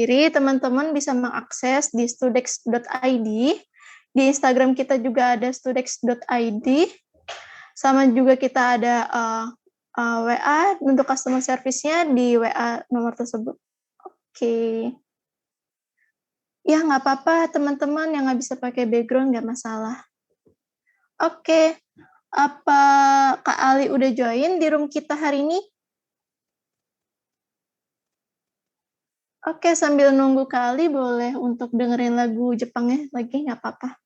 sendiri, teman-teman bisa mengakses di studex.id. Di Instagram kita juga ada studex.id. Sama juga kita ada WA untuk customer service-nya di WA nomor tersebut. Oke. Ya, nggak apa-apa teman-teman yang nggak bisa pakai background, nggak masalah. Oke. Apa Kak Ali udah join di room kita hari ini? Oke, sambil nunggu Kak Ali boleh untuk dengerin lagu Jepangnya lagi, nggak apa-apa.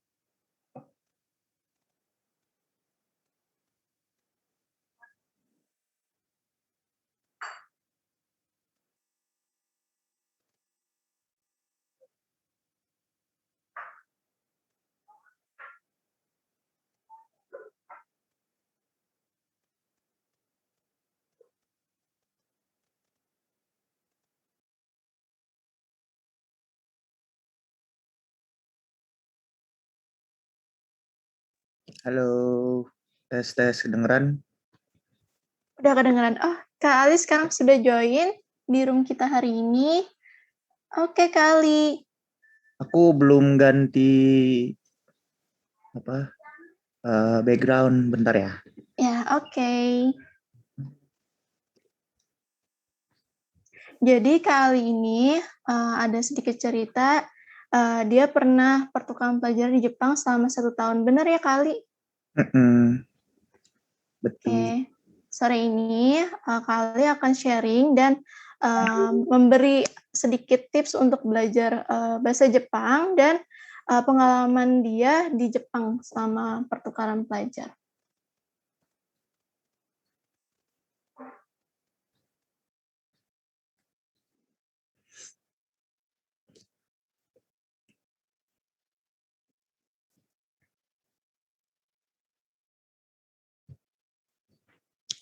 Halo, tes kedengeran? Udah kedengeran. Oh, Kak Ali sekarang sudah join di room kita hari ini. Oke, Kak Ali. Aku belum ganti background, bentar ya. Ya, oke. Jadi Kak Ali ini ada sedikit cerita. Dia pernah pertukaran pelajar di Jepang selama 1 tahun. Benar ya, Kak Ali? Betul. Oke. Sore ini Kak Ali akan sharing dan memberi sedikit tips untuk belajar bahasa Jepang dan pengalaman dia di Jepang selama pertukaran pelajar.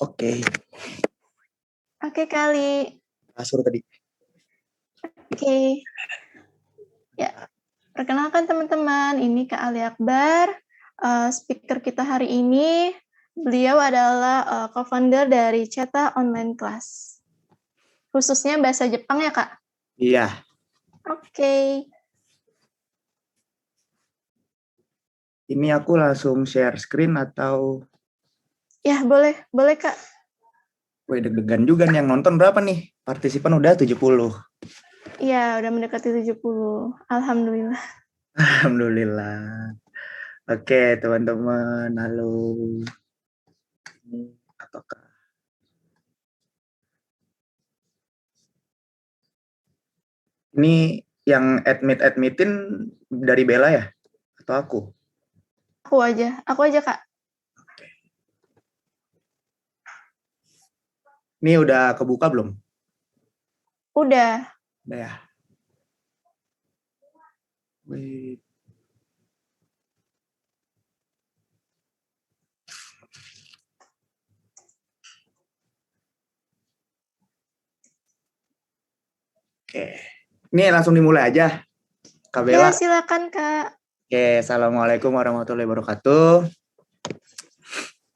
Oke. Oke, Kak Ali. Kasur tadi. Oke. Ya, perkenalkan teman-teman, ini Kak Ali Akbar. Speaker kita hari ini, beliau adalah co-founder dari Ceta Online Class. Khususnya bahasa Jepang ya, Kak? Iya. Oke. Ini aku langsung share screen atau? Ya, boleh Kak. Wih, deg-degan juga nih, yang nonton berapa nih? Partisipan udah 70. Iya, udah mendekati 70. Alhamdulillah. Alhamdulillah. Oke, teman-teman, halo. Ataukah? Ini yang admitin dari Bella ya? Atau aku? Aku aja Kak. Ini udah kebuka belum? Udah. Udah ya. Wait. Oke. Ini langsung dimulai aja. Kak Bella. Ya, silakan Kak. Oke, assalamualaikum warahmatullahi wabarakatuh.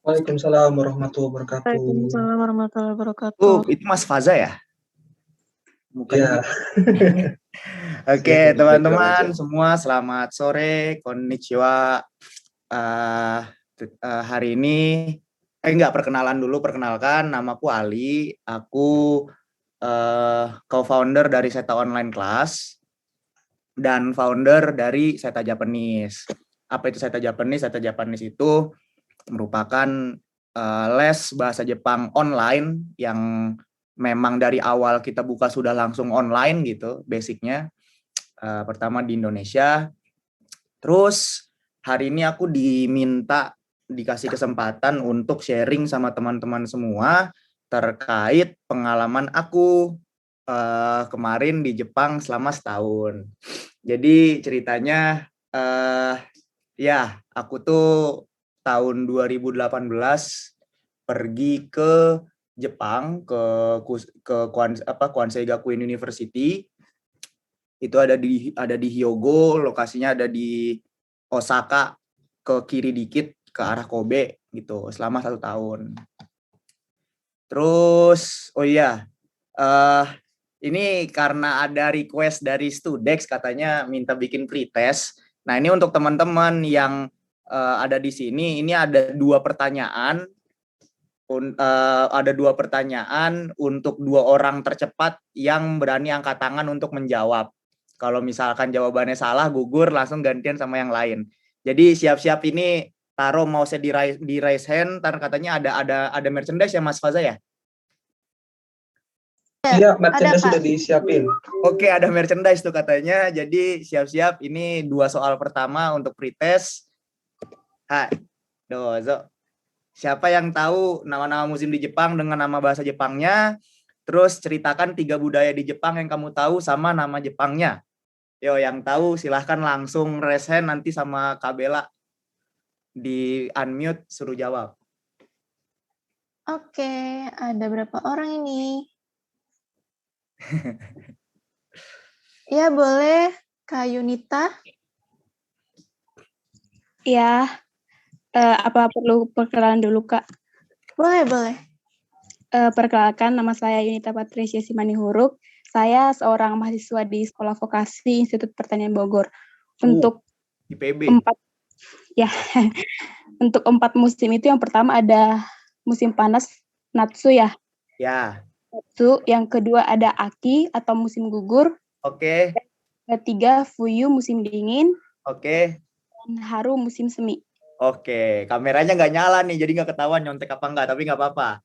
Waalaikumsalam warahmatullahi wabarakatuh. Waalaikumsalam warahmatullahi wabarakatuh. Itu Mas Faza ya? Iya. Oke, teman-teman semua selamat sore, konnichiwa. Hari ini perkenalan dulu, perkenalkan namaku Ali, aku co-founder dari Seta Online Class dan founder dari Seta Japanese. Apa itu Seta Japanese? Seta Japanese itu merupakan les bahasa Jepang online yang memang dari awal kita buka sudah langsung online gitu, basicnya. Pertama di Indonesia. Terus hari ini aku dikasih kesempatan untuk sharing sama teman-teman semua terkait pengalaman aku kemarin di Jepang selama setahun. Jadi ceritanya ya aku tuh tahun 2018 pergi ke Jepang ke Kwansei Gakuin University. Itu ada di Hyogo, lokasinya ada di Osaka, ke kiri dikit ke arah Kobe gitu selama 1 tahun. Terus Ini karena ada request dari Studex katanya minta bikin pretest. Nah, ini untuk teman-teman yang ada di sini, ini ada dua pertanyaan. Ada dua pertanyaan untuk 2 orang tercepat yang berani angkat tangan untuk menjawab. Kalau misalkan jawabannya salah, gugur, langsung gantian sama yang lain. Jadi siap-siap ini taruh mouse di raise hand, ntar katanya ada merchandise ya Mas Faza ya? Iya, ada merchandise Kak. sudah disiapin. Oke, ada merchandise tuh katanya. Jadi siap-siap ini 2 soal pertama untuk pretest. Hai, dozo. Siapa yang tahu nama-nama musim di Jepang dengan nama bahasa Jepangnya? Terus ceritakan 3 budaya di Jepang yang kamu tahu sama nama Jepangnya. Yo, yang tahu silahkan langsung raise hand nanti sama Kak Bella di unmute suruh jawab. Oke, ada berapa orang ini? Ya, boleh Kak Yunita. Ya, apa perlu perkenalan dulu, Kak? Boleh. Perkenalkan, nama saya Yunita Patricia Simanihuruk. Saya seorang mahasiswa di Sekolah Vokasi Institut Pertanian Bogor. Untuk IPB. Untuk 4 musim itu yang pertama ada musim panas Natsu ya. Ya. Natsu, yang kedua ada Aki atau musim gugur. Oke. Ketiga Fuyu musim dingin. Oke. Dan Haru musim semi. Oke, kameranya nggak nyala nih, jadi nggak ketahuan nyontek apa nggak, tapi nggak apa-apa.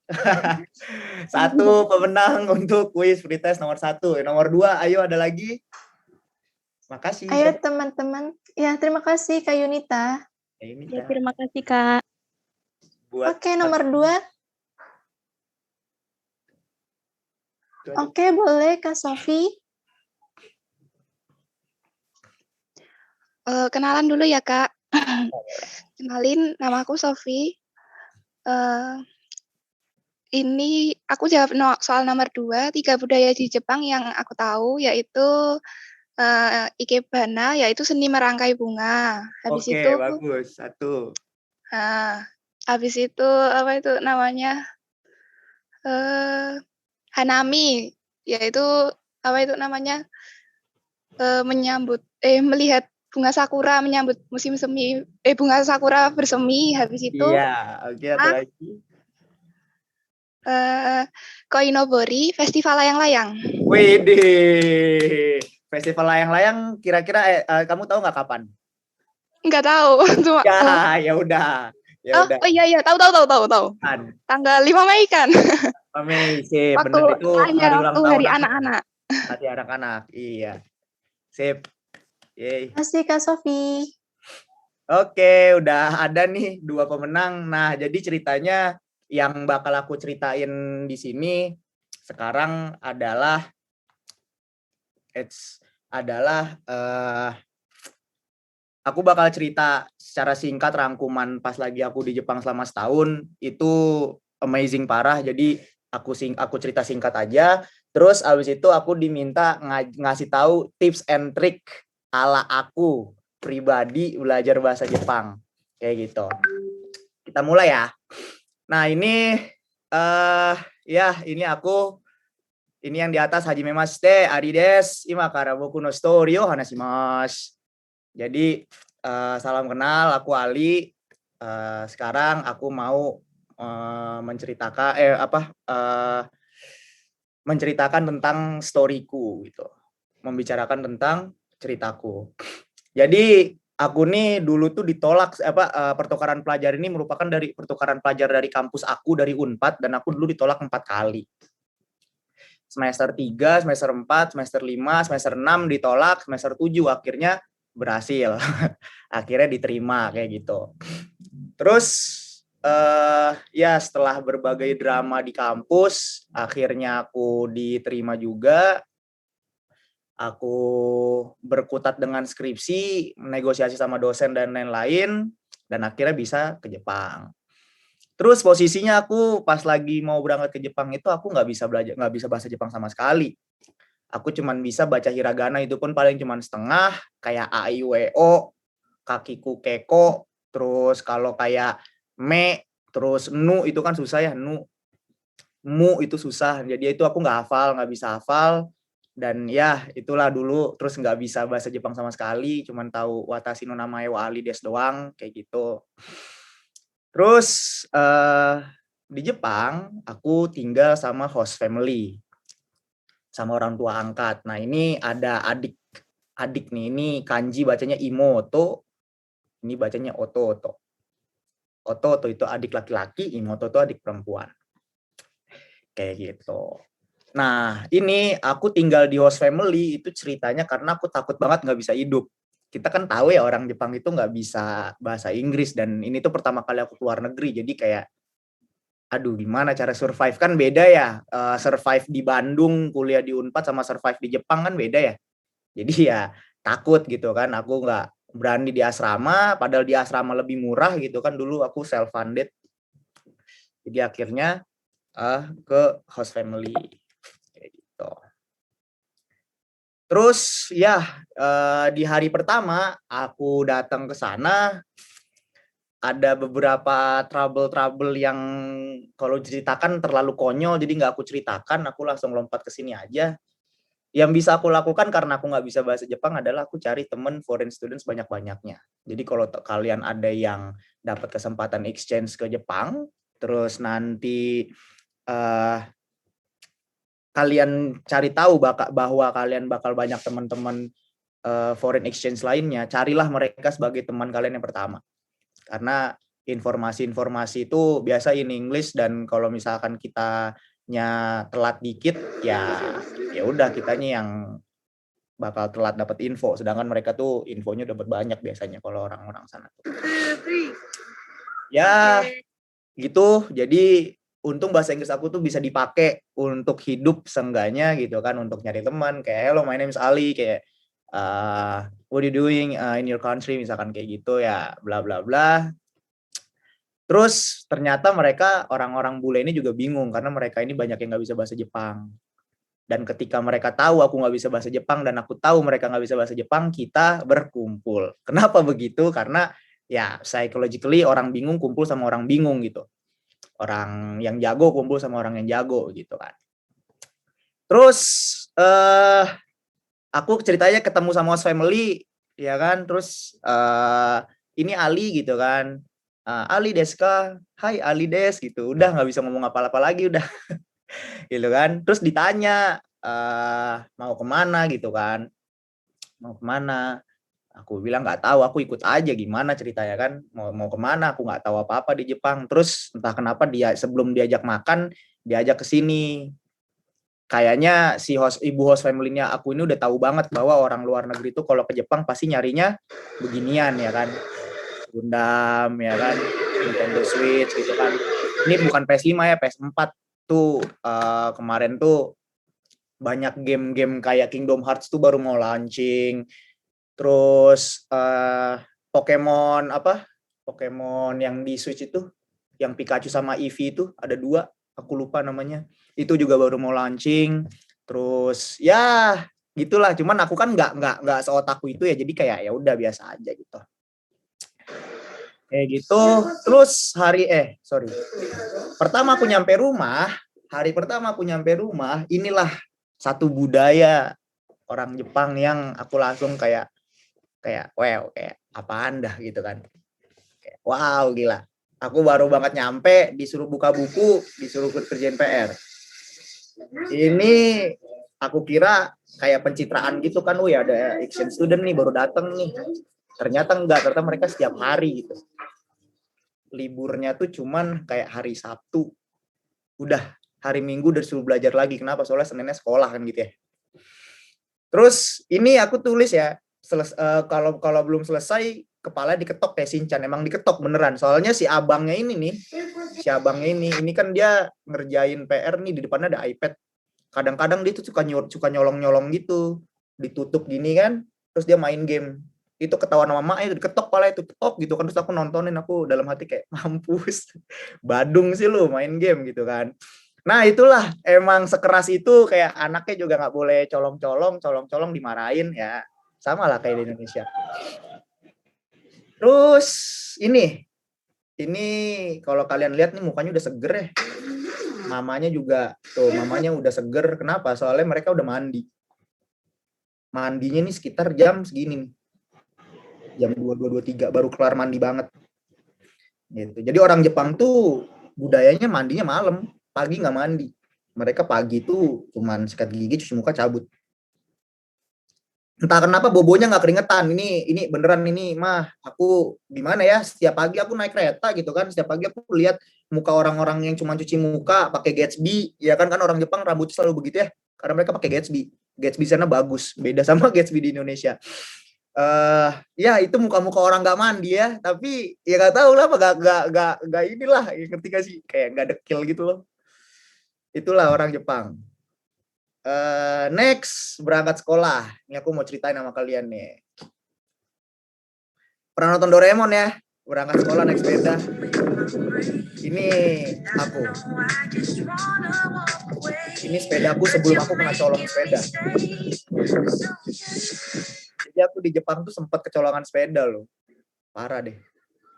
1 pemenang untuk kuis pretest nomor 1. Nomor 2, ayo ada lagi. Makasih. Ayo teman-teman. Ya, terima kasih Kak Yunita. Ya, terima kasih, Kak. Oke, nomor 2. Oke, boleh Kak Sofi. Kenalan dulu ya, Kak. Kenalin, nama aku Sofi. Ini aku jawab soal nomor 2, 3 budaya di Jepang yang aku tahu, yaitu Ikebana, yaitu seni merangkai bunga. Habis Oke, itu, bagus. 1. habis itu apa itu namanya? Hanami, yaitu apa itu namanya? Melihat bunga sakura menyambut musim semi, bunga sakura bersemi. Habis itu Iya, oke, ada lagi. Koinobori, Festival Layang-Layang. Widih. Festival layang-layang kira-kira kamu tahu nggak kapan? Enggak tahu. Cuma Ya udah. Oh iya, tahu. Kan. Tanggal 5 Mei kan. 5 Mei, sip. Waktu Bener itu hari ulang tahun hari aku. anak-anak. Hari anak-anak, iya. Sip. Yeay. Terima kasih Kak Sofi. Oke, udah ada nih 2 pemenang. Nah, jadi ceritanya yang bakal aku ceritain di sini sekarang adalah aku bakal cerita secara singkat rangkuman pas lagi aku di Jepang selama setahun. Itu amazing parah. Jadi aku cerita singkat aja. Terus abis itu aku diminta ngasih tahu tips and trick ala aku pribadi belajar bahasa Jepang. Kayak gitu. Kita mulai ya. Nah, ini ini aku. Ini yang di atas Hajime Mashite, Ari desu. Ima kara boku no story o hanashimasu. Jadi salam kenal, aku Ali. Sekarang aku mau menceritakan tentang storyku gitu. Membicarakan tentang ceritaku. Jadi aku nih dulu tuh ditolak pertukaran pelajar ini merupakan dari pertukaran pelajar dari kampus aku dari Unpad, dan aku dulu ditolak 4 kali. Semester 3, semester 4, semester 5, semester 6 ditolak, semester 7 akhirnya berhasil. Akhirnya diterima kayak gitu. Terus ya setelah berbagai drama di kampus, akhirnya aku diterima juga. Aku berkutat dengan skripsi, negosiasi sama dosen dan lain-lain, dan akhirnya bisa ke Jepang. Terus posisinya aku pas lagi mau berangkat ke Jepang itu aku nggak bisa bahasa Jepang sama sekali. Aku cuman bisa baca hiragana, itu pun paling cuman setengah, kayak a i u e o, kakiku keko, terus kalau kayak me, terus nu itu kan susah ya, mu itu susah. Jadi itu aku nggak bisa hafal. Dan ya itulah dulu, terus nggak bisa bahasa Jepang sama sekali, cuman tahu watashi no namae wa Ali desu doang kayak gitu. Terus di Jepang aku tinggal sama host family, sama orang tua angkat. Nah ini ada adik nih, ini kanji bacanya Imoto, ini bacanya Ototo. Ototo itu adik laki-laki, Imoto itu adik perempuan. Kayak gitu. Nah, ini aku tinggal di host family itu ceritanya karena aku takut banget nggak bisa hidup. Kita kan tahu ya orang Jepang itu nggak bisa bahasa Inggris, dan ini tuh pertama kali aku keluar negeri, jadi kayak aduh gimana cara survive, kan beda ya, survive di Bandung kuliah di Unpad sama survive di Jepang kan beda ya. Jadi ya takut gitu kan, aku nggak berani di asrama, padahal di asrama lebih murah gitu kan, dulu aku self funded. Jadi akhirnya ke host family kayak gitu. Terus ya di hari pertama aku datang ke sana, ada beberapa trouble yang kalau ceritakan terlalu konyol, jadi nggak aku ceritakan, aku langsung lompat ke sini aja. Yang bisa aku lakukan karena aku nggak bisa bahasa Jepang adalah aku cari temen foreign students banyak-banyaknya. Jadi kalau kalian ada yang dapat kesempatan exchange ke Jepang, terus nanti kalian cari tahu bahwa kalian bakal banyak teman-teman foreign exchange lainnya, carilah mereka sebagai teman kalian yang pertama. Karena informasi-informasi itu biasa in English, dan kalau misalkan kitanya telat dikit ya udah kitanya yang bakal telat dapat info, sedangkan mereka tuh infonya dapat banyak biasanya kalau orang-orang sana tuh. Ya gitu, jadi untung bahasa Inggris aku tuh bisa dipakai untuk hidup seenggaknya gitu kan, untuk nyari teman kayak hello my name is Ali, kayak what are you doing in your country misalkan kayak gitu ya, bla bla bla. Terus ternyata mereka orang-orang bule ini juga bingung karena mereka ini banyak yang nggak bisa bahasa Jepang. Dan ketika mereka tahu aku nggak bisa bahasa Jepang dan aku tahu mereka nggak bisa bahasa Jepang, kita berkumpul. Kenapa begitu? Karena ya psychologically orang bingung kumpul sama orang bingung gitu. Orang yang jago kumpul sama orang yang jago gitu kan. Terus aku ceritanya ketemu sama host family ya kan, terus ini Ali gitu kan. Ali Deska, hai Ali Des gitu. Udah nggak bisa ngomong apa-apa lagi udah. Gitu kan. Terus ditanya mau kemana gitu kan. Mau kemana? Aku bilang nggak tahu, aku ikut aja gimana ceritanya kan. Mau kemana? Aku nggak tahu apa-apa di Jepang. Terus entah kenapa dia sebelum diajak makan, diajak ke sini. Kayaknya si ibu host family-nya aku ini udah tahu banget bahwa orang luar negeri itu kalau ke Jepang pasti nyarinya beginian ya kan. Gundam ya kan, Nintendo Switch gitu kan. Ini bukan PS5 ya, PS4 tuh kemarin tuh banyak game-game kayak Kingdom Hearts tuh baru mau launching. Terus Pokemon Pokemon yang di Switch itu, yang Pikachu sama Eevee itu ada 2, aku lupa namanya. Itu juga baru mau launching. Terus ya gitulah, cuman aku kan nggak seotaku itu ya, jadi kayak ya udah biasa aja gitu. Kayak gitu. Terus pertama aku nyampe rumah, inilah satu budaya orang Jepang yang aku langsung kayak wow, kayak apaan dah gitu kan. Kayak, wow gila. Aku baru banget nyampe, disuruh buka buku, disuruh kerjain PR. Ini aku kira kayak pencitraan gitu kan, ya ada exchange student nih baru datang nih. Ternyata enggak, ternyata mereka setiap hari gitu. Liburnya tuh cuman kayak hari Sabtu. Udah hari Minggu udah disuruh belajar lagi. Kenapa? Soalnya Seninnya sekolah kan gitu ya. Terus ini aku tulis ya, kalau belum selesai kepala diketok kayak Shinchan, emang diketok beneran. Soalnya si abangnya ini kan dia ngerjain PR nih, di depannya ada iPad. Kadang-kadang dia tuh suka nyolong-nyolong gitu, ditutup gini kan, terus dia main game. Itu ketahuan sama emaknya, diketok pala itu, ketok gitu kan. Terus aku nontonin, aku dalam hati kayak mampus, badung sih lu main game gitu kan. Nah itulah, emang sekeras itu, kayak anaknya juga nggak boleh colong-colong dimarahin ya, sama lah kayak di Indonesia. Terus ini kalau kalian lihat nih mukanya udah seger ya, mamanya juga tuh, mamanya udah seger. Kenapa? Soalnya mereka udah mandi. mandinya nih sekitar jam segini nih. Jam 22.23 baru kelar mandi banget. Gitu. Jadi orang Jepang tuh budayanya mandinya malam, pagi nggak mandi. Mereka pagi tuh cuman sikat gigi, cuci muka, cabut. Entah kenapa bobonya nggak keringetan. Ini beneran ini mah aku gimana ya? Setiap pagi aku naik kereta gitu kan. Setiap pagi aku lihat muka orang-orang yang cuma cuci muka pakai Gatsby, ya kan orang Jepang rambutnya selalu begitu ya. Karena mereka pakai Gatsby. Gatsby sana bagus, beda sama Gatsby di Indonesia. Ya itu muka-muka orang nggak mandi ya, tapi ya nggak tahu lah, nggak inilah, ya, ngerti gak sih, kayak nggak dekil gitu loh. Itulah orang Jepang. Next, berangkat sekolah. Ini aku mau ceritain sama kalian nih. Pernah nonton Doraemon ya? Berangkat sekolah naik sepeda. Ini aku. Ini sepedaku sebelum aku kena colong sepeda. Jadi aku di Jepang tuh sempat kecolongan sepeda loh. Parah deh.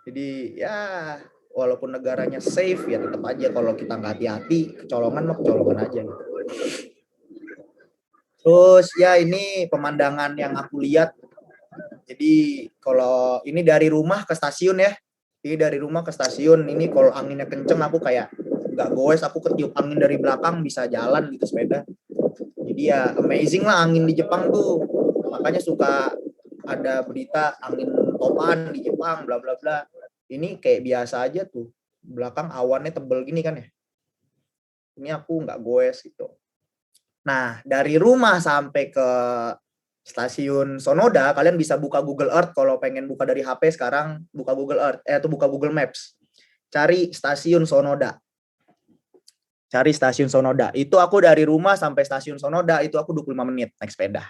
Jadi ya walaupun negaranya safe ya tetap aja kalau kita nggak hati-hati kecolongan mah kecolongan aja gitu. Terus ya ini pemandangan yang aku lihat. Jadi kalau ini dari rumah ke stasiun ya. Ini dari rumah ke stasiun. Ini kalau anginnya kenceng aku kayak nggak goes, aku ketiup angin dari belakang bisa jalan gitu sepeda. Jadi ya amazing lah angin di Jepang tuh. Makanya suka ada berita angin topan di Jepang bla bla bla. Ini kayak biasa aja tuh. Belakang awannya tebel gini kan ya. Ini aku nggak goes gitu. Nah, dari rumah sampai ke stasiun Sonoda, kalian bisa buka Google Earth kalau pengen buka dari HP sekarang, buka Google Earth, atau buka Google Maps. Cari stasiun Sonoda. Cari stasiun Sonoda. Itu aku dari rumah sampai stasiun Sonoda, itu aku 25 menit naik sepeda.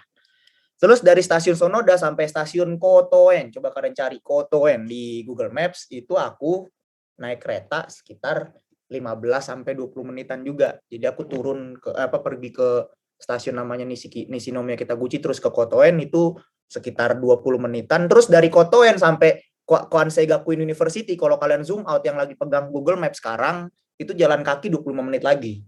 Terus dari stasiun Sonoda sampai stasiun Kotoen, coba kalian cari Kotoen di Google Maps, itu aku naik kereta sekitar 15-20 menitan juga. Jadi aku turun pergi ke stasiun namanya Nishinomiya Kitaguchi terus ke Kotoen itu sekitar 20 menitan. Terus dari Kotoen sampai Kwansei Gakuin University kalau kalian zoom out yang lagi pegang Google Maps sekarang itu jalan kaki 25 menit lagi.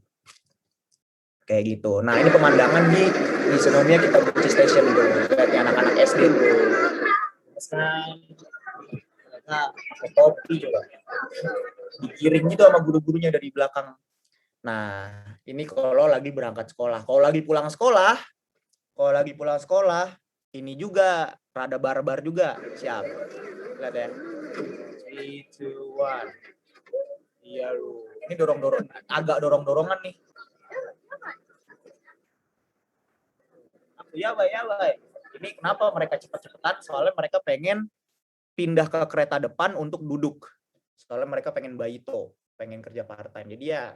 Kayak gitu. Nah, ini pemandangan di Nishinomiya Kitaguchi Station tuh. Lihat anak-anak SD tuh. Mereka pakai topi juga. Digiring gitu sama guru-gurunya dari belakang. Nah, ini kalau lagi berangkat sekolah. Kalau lagi pulang sekolah, ini juga rada barbar juga. Siap. Lihat ya. 3, 2, 1. Iya lu. Ini agak dorong-dorongan nih. Ya, Bay. Ini kenapa mereka cepat-cepatan? Soalnya mereka pengen pindah ke kereta depan untuk duduk. Soalnya mereka pengen baito, pengen kerja part time. Jadi ya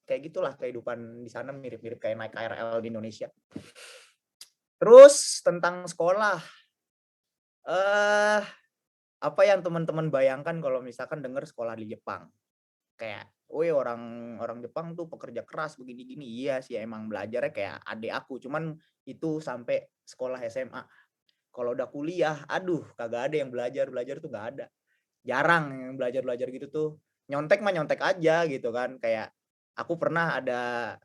kayak gitulah kehidupan di sana, mirip-mirip kayak naik KRL di Indonesia. Terus tentang sekolah. Apa yang teman-teman bayangkan kalau misalkan dengar sekolah di Jepang? Kayak, woi orang Jepang tuh pekerja keras begini-gini. Iya sih emang belajarnya kayak adik aku, cuman itu sampai sekolah SMA. Kalau udah kuliah, aduh kagak ada yang belajar tuh nggak ada. Jarang yang belajar gitu tuh. Nyontek mah nyontek aja gitu kan. Kayak aku pernah ada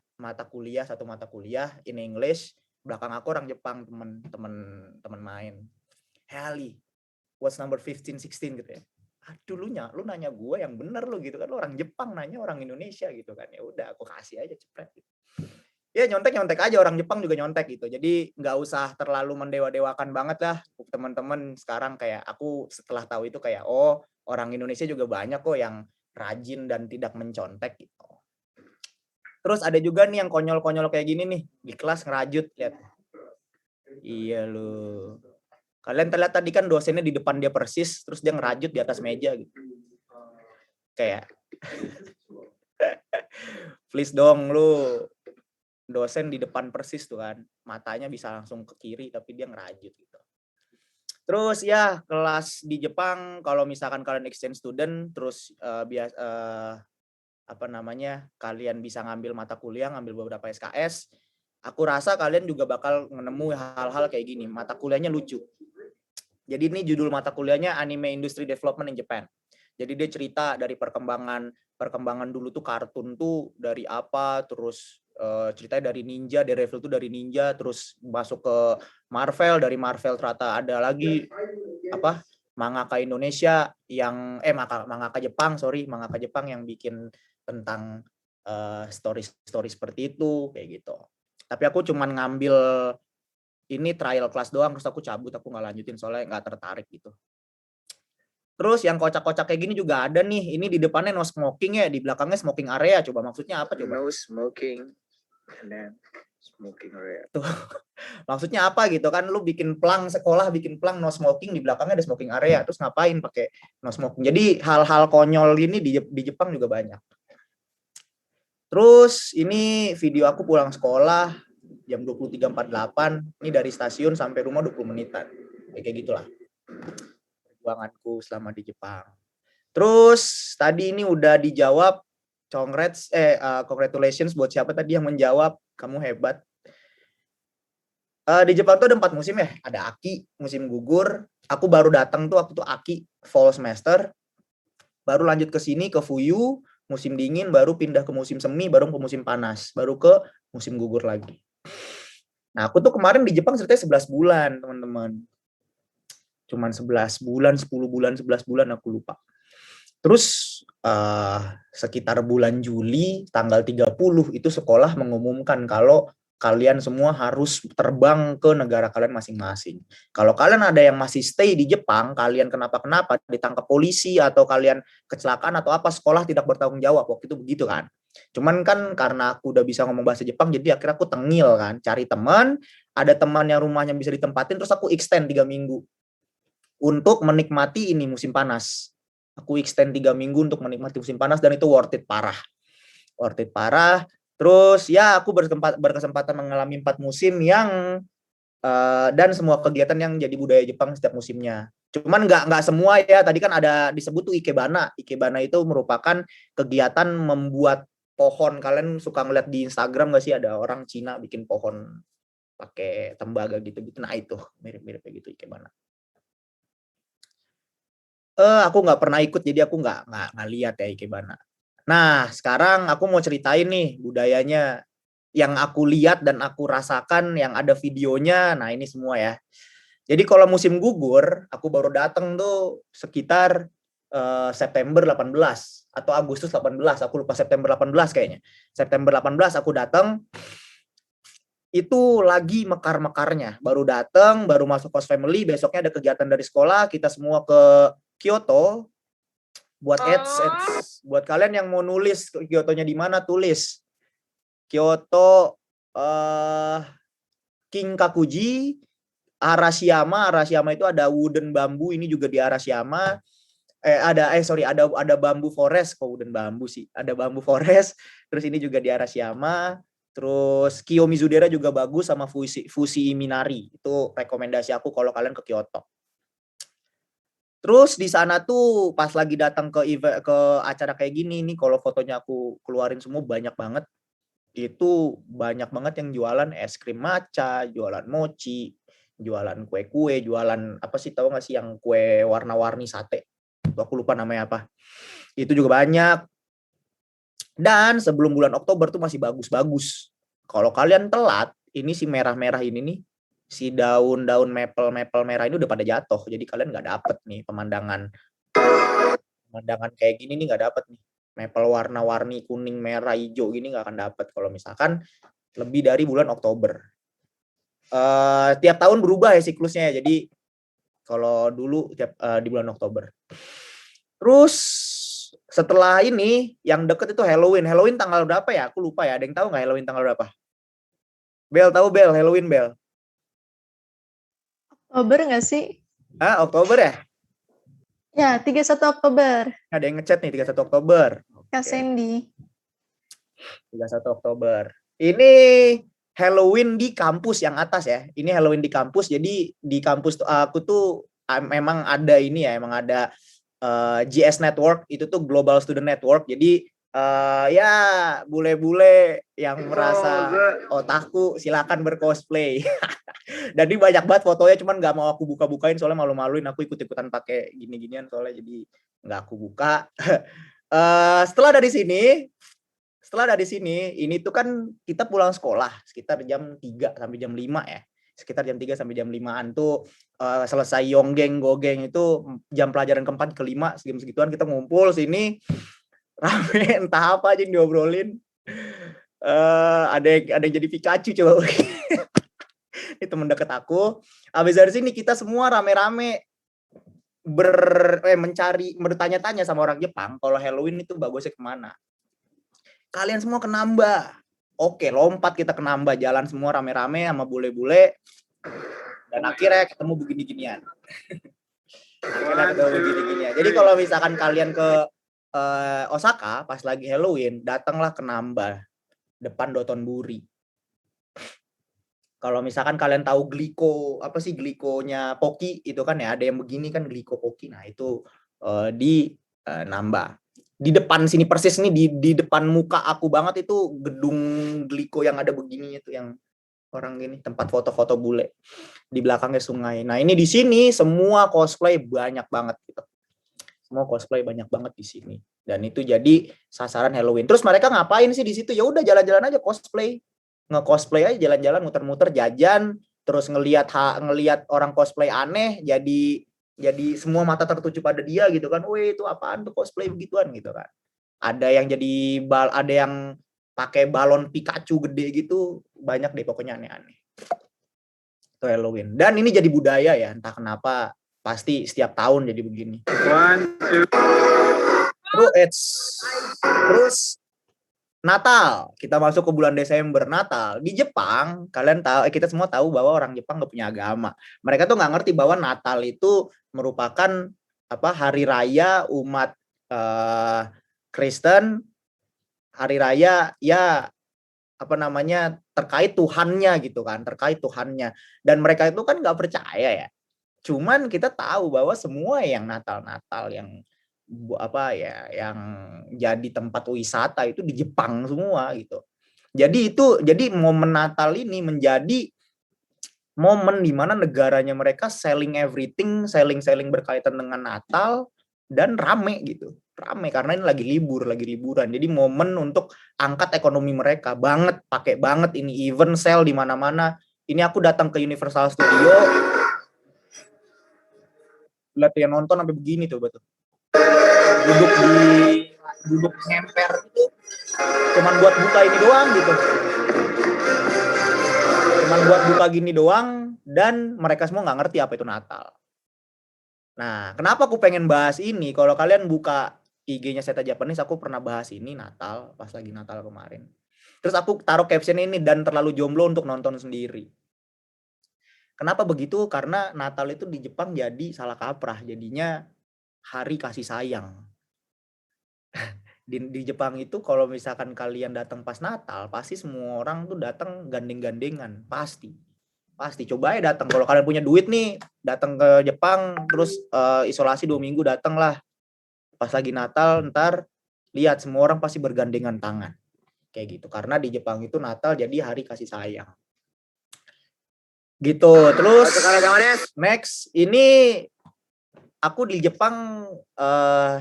satu mata kuliah in English, belakang aku orang Jepang, temen main. Heli, what's number 15, 16 gitu ya. Aduh lu nanya gue yang bener lu gitu kan, lu orang Jepang nanya orang Indonesia gitu kan. Ya udah aku kasih aja cepret gitu. Ya nyontek aja, orang Jepang juga nyontek gitu. Jadi nggak usah terlalu mendewa-dewakan banget lah teman-teman sekarang. Kayak aku setelah tahu itu kayak orang Indonesia juga banyak kok yang rajin dan tidak mencontek gitu. Terus ada juga nih yang konyol-konyol kayak gini nih di kelas ngerajut, lihat. Iya lu. Kalian terlihat tadi kan dosennya di depan dia persis, terus dia ngerajut di atas meja gitu. Kayak please dong lu, dosen di depan persis tuh kan, matanya bisa langsung ke kiri tapi dia ngerajut gitu. Terus ya kelas di Jepang kalau misalkan kalian exchange student terus kalian bisa ngambil mata kuliah, ngambil beberapa SKS, aku rasa kalian juga bakal nemu hal-hal kayak gini. Mata kuliahnya lucu. Jadi ini judul mata kuliahnya Anime Industry Development in Japan. Jadi dia cerita dari perkembangan dulu tuh kartun tuh dari apa, terus ceritanya dari ninja, Daredevil itu dari ninja, terus masuk ke Marvel, dari Marvel ternyata ada lagi apa mangaka Indonesia yang mangaka Jepang yang bikin tentang story seperti itu kayak gitu. Tapi aku cuman ngambil ini trial class doang, terus aku cabut, aku nggak lanjutin soalnya nggak tertarik gitu. Terus yang kocak-kocak kayak gini juga ada nih. Ini di depannya no smoking ya, di belakangnya smoking area. Coba maksudnya apa coba? No smoking. And then smoking area. Tuh. Maksudnya apa gitu kan? Lu bikin plang sekolah, bikin plang no smoking, di belakangnya ada smoking area. Terus ngapain pakai no smoking? Jadi hal-hal konyol ini di Jepang juga banyak. Terus ini video aku pulang sekolah jam 23.48. Ini dari stasiun sampai rumah 20 menitan. Kayak gitulah perjuanganku selama di Jepang. Terus tadi ini udah dijawab. Congratulations buat siapa tadi yang menjawab. Kamu hebat. Di Jepang tuh ada 4 musim ya. Ada Aki, musim gugur. Aku baru datang tuh, aku tuh Aki, fall semester. Baru lanjut ke sini, ke Fuyu, musim dingin. Baru pindah ke musim semi, baru ke musim panas. Baru ke musim gugur lagi. Nah, aku tuh kemarin di Jepang ceritanya 11 bulan, teman-teman. Cuman 11 bulan, 10 bulan, 11 bulan, aku lupa. Terus sekitar bulan Juli tanggal 30 itu sekolah mengumumkan kalau kalian semua harus terbang ke negara kalian masing-masing. Kalau kalian ada yang masih stay di Jepang, kalian kenapa-kenapa, ditangkap polisi atau kalian kecelakaan atau apa, sekolah tidak bertanggung jawab. Waktu itu begitu kan. Cuman kan karena aku udah bisa ngomong bahasa Jepang, jadi akhirnya aku tengil kan, cari teman, ada teman yang rumahnya bisa ditempatin, terus aku extend 3 minggu untuk menikmati ini musim panas. Aku extend 3 minggu untuk menikmati musim panas dan itu worth it parah. Worth it parah. Terus ya aku berkesempatan mengalami 4 musim yang dan semua kegiatan yang jadi budaya Jepang setiap musimnya. Cuman nggak semua ya. Tadi kan ada disebut tuh Ikebana. Ikebana itu merupakan kegiatan membuat pohon. Kalian suka ngeliat di Instagram nggak sih ada orang Cina bikin pohon pakai tembaga gitu-gitu. Nah itu mirip-mirip kayak gitu Ikebana. Aku nggak pernah ikut, jadi aku nggak lihat ya Ikebana. Nah, sekarang aku mau ceritain nih budayanya yang aku lihat dan aku rasakan, yang ada videonya. Nah, ini semua ya. Jadi kalau musim gugur, aku baru datang tuh sekitar September 18 atau Agustus 18. Aku lupa, September 18 kayaknya. September 18 aku datang. Itu lagi mekar-mekarnya. Baru datang, baru masuk host family, besoknya ada kegiatan dari sekolah, kita semua ke Kyoto buat ads. Buat kalian yang mau nulis Kyoto-nya di mana, tulis Kyoto Kinkakuji Arashiyama. Arashiyama itu ada wooden bambu, ini juga di Arashiyama. Ada bambu forest, kok wooden bambu sih. Ada bambu forest, terus ini juga di Arashiyama. Terus Kiyomizudera juga bagus sama Fushi Minari. Itu rekomendasi aku kalau kalian ke Kyoto. Terus di sana tuh pas lagi datang ke acara kayak gini nih, kalau fotonya aku keluarin semua banyak banget. Itu banyak banget yang jualan es krim matcha, jualan mochi, jualan kue-kue, jualan apa sih, tahu nggak sih yang kue warna-warni sate? Aku lupa namanya apa. Itu juga banyak. Dan sebelum bulan Oktober tuh masih bagus-bagus. Kalau kalian telat, ini si merah-merah ini nih, si daun-daun maple merah ini udah pada jatuh. Jadi kalian nggak dapet nih pemandangan kayak gini nih, nggak dapet nih. Maple warna-warni kuning, merah, hijau gini nggak akan dapet kalau misalkan lebih dari bulan Oktober. Tiap tahun berubah ya siklusnya ya. Jadi kalau dulu di bulan Oktober. Terus setelah ini yang deket itu Halloween. Halloween tanggal berapa ya? Aku lupa ya. Ada yang tahu nggak Halloween tanggal berapa? Bel, tahu Bel? Halloween Bel? Oktober nggak sih? Oktober ya? Ya, 31 Oktober. Ada yang ngechat nih 31 Oktober. Kak Sandy. 31 Oktober. Ini Halloween di kampus yang atas ya. Ini Halloween di kampus. Jadi di kampus aku tuh memang ada ini ya, emang ada GS Network, itu tuh Global Student Network. Jadi ya bule-bule yang merasa otaku silakan bercosplay. Dan ini banyak banget fotonya, cuman nggak mau aku buka-bukain soalnya malu-maluin. Aku ikut-ikutan pakai gini-ginian soalnya, jadi nggak aku buka. Setelah setelah dari sini, ini tuh kan kita pulang sekolah sekitar jam 3 sampai jam 5 ya. Sekitar jam 3 sampai jam 5-an tuh selesai yonggeng, gogeng itu jam pelajaran keempat, kelima, segituan kita ngumpul sini rame entah apa aja yang diobrolin. Ada yang jadi Pikachu coba. Ini temen deket aku. Habis dari sini kita semua rame-rame bertanya-tanya sama orang Jepang kalau Halloween itu bagusnya kemana. Kalian semua ke Namba. Oke, lompat kita ke Namba, jalan semua rame-rame sama bule-bule. Dan akhirnya ketemu begini-ginian. Jadi kalau misalkan kalian ke Osaka pas lagi Halloween, datanglah ke Namba depan Dotonbori. Kalau misalkan kalian tahu glikonya Poki itu kan ya, ada yang begini kan gliko Poki. Nah, itu di Namba. Di depan sini persis nih di depan muka aku banget itu gedung gliko yang ada begini itu yang orang gini, tempat foto-foto bule. Di belakangnya sungai. Nah, ini di sini semua cosplay banyak banget gitu. Semua cosplay banyak banget di sini. Dan itu jadi sasaran Halloween. Terus mereka ngapain sih di situ? Ya udah jalan-jalan aja cosplay. Nge-cosplay aja jalan-jalan muter-muter jajan, terus ngelihat orang cosplay aneh jadi semua mata tertuju pada dia gitu kan. Wih, itu apaan tuh cosplay begituan gitu kan. Ada yang ada yang pakai balon Pikachu gede gitu, banyak deh pokoknya aneh-aneh. Itu Halloween. Dan ini jadi budaya ya, entah kenapa pasti setiap tahun jadi begini. Terus Natal, kita masuk ke bulan Desember. Natal di Jepang, kalian tahu, kita semua tahu bahwa orang Jepang nggak punya agama. Mereka tuh nggak ngerti bahwa Natal itu merupakan hari raya umat Kristen, hari raya ya terkait Tuhannya gitu kan, terkait Tuhannya. Dan mereka itu kan nggak percaya ya. Cuman kita tahu bahwa semua yang Natal yang yang jadi tempat wisata itu di Jepang semua gitu. Jadi momen Natal ini menjadi momen di mana negaranya mereka selling everything, selling berkaitan dengan Natal dan rame gitu. Rame karena ini lagi liburan. Jadi momen untuk angkat ekonomi mereka banget, pakai banget ini event sale di mana-mana. Ini aku datang ke Universal Studio. Lihat yang nonton sampai begini tuh betul. Duduk ngemper itu cuman buat buka ini doang gitu. Cuman buat buka gini doang dan mereka semua nggak ngerti apa itu Natal. Nah, kenapa aku pengen bahas ini? Kalau kalian buka IG-nya Seta Japanese, aku pernah bahas ini Natal, pas lagi Natal kemarin. Terus aku taruh caption ini dan terlalu jomblo untuk nonton sendiri. Kenapa begitu? Karena Natal itu di Jepang jadi salah kaprah, jadinya hari kasih sayang. Di Jepang itu kalau misalkan kalian datang pas Natal, pasti semua orang tuh datang gandeng-gandengan, pasti coba ya datang. Kalau kalian punya duit nih, datang ke Jepang, terus isolasi 2 minggu datanglah. Pas lagi Natal, ntar lihat semua orang pasti bergandengan tangan, kayak gitu. Karena di Jepang itu Natal jadi hari kasih sayang. Gitu. Terus next ini aku di Jepang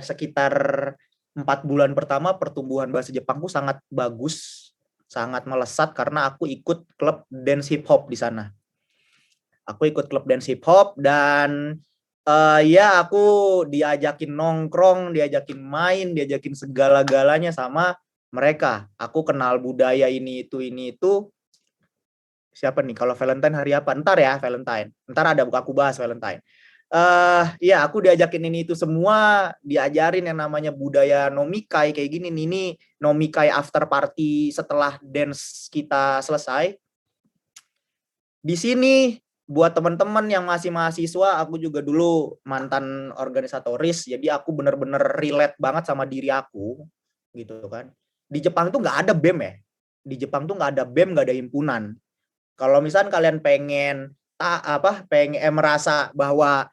sekitar 4 bulan pertama pertumbuhan bahasa Jepangku sangat bagus, sangat melesat karena aku ikut klub dance hip hop di sana. Aku ikut klub dance hip hop dan ya aku diajakin nongkrong, diajakin main, diajakin segala-galanya sama mereka. Aku kenal budaya ini itu. Siapa nih? Kalau Valentine hari apa? Ntar ya Valentine. Ntar ada aku bahas Valentine. Ya aku diajakin ini itu semua, diajarin yang namanya budaya nomikai kayak gini nih. Ini nomikai after party setelah dance kita selesai. Di sini buat teman-teman yang masih mahasiswa, aku juga dulu mantan organisatoris, jadi aku bener-bener relate banget sama diri aku, gitu kan. Di Jepang tuh nggak ada BEM ya. Di Jepang tuh nggak ada BEM, nggak ada himpunan. Kalau misalnya kalian pengen merasa bahwa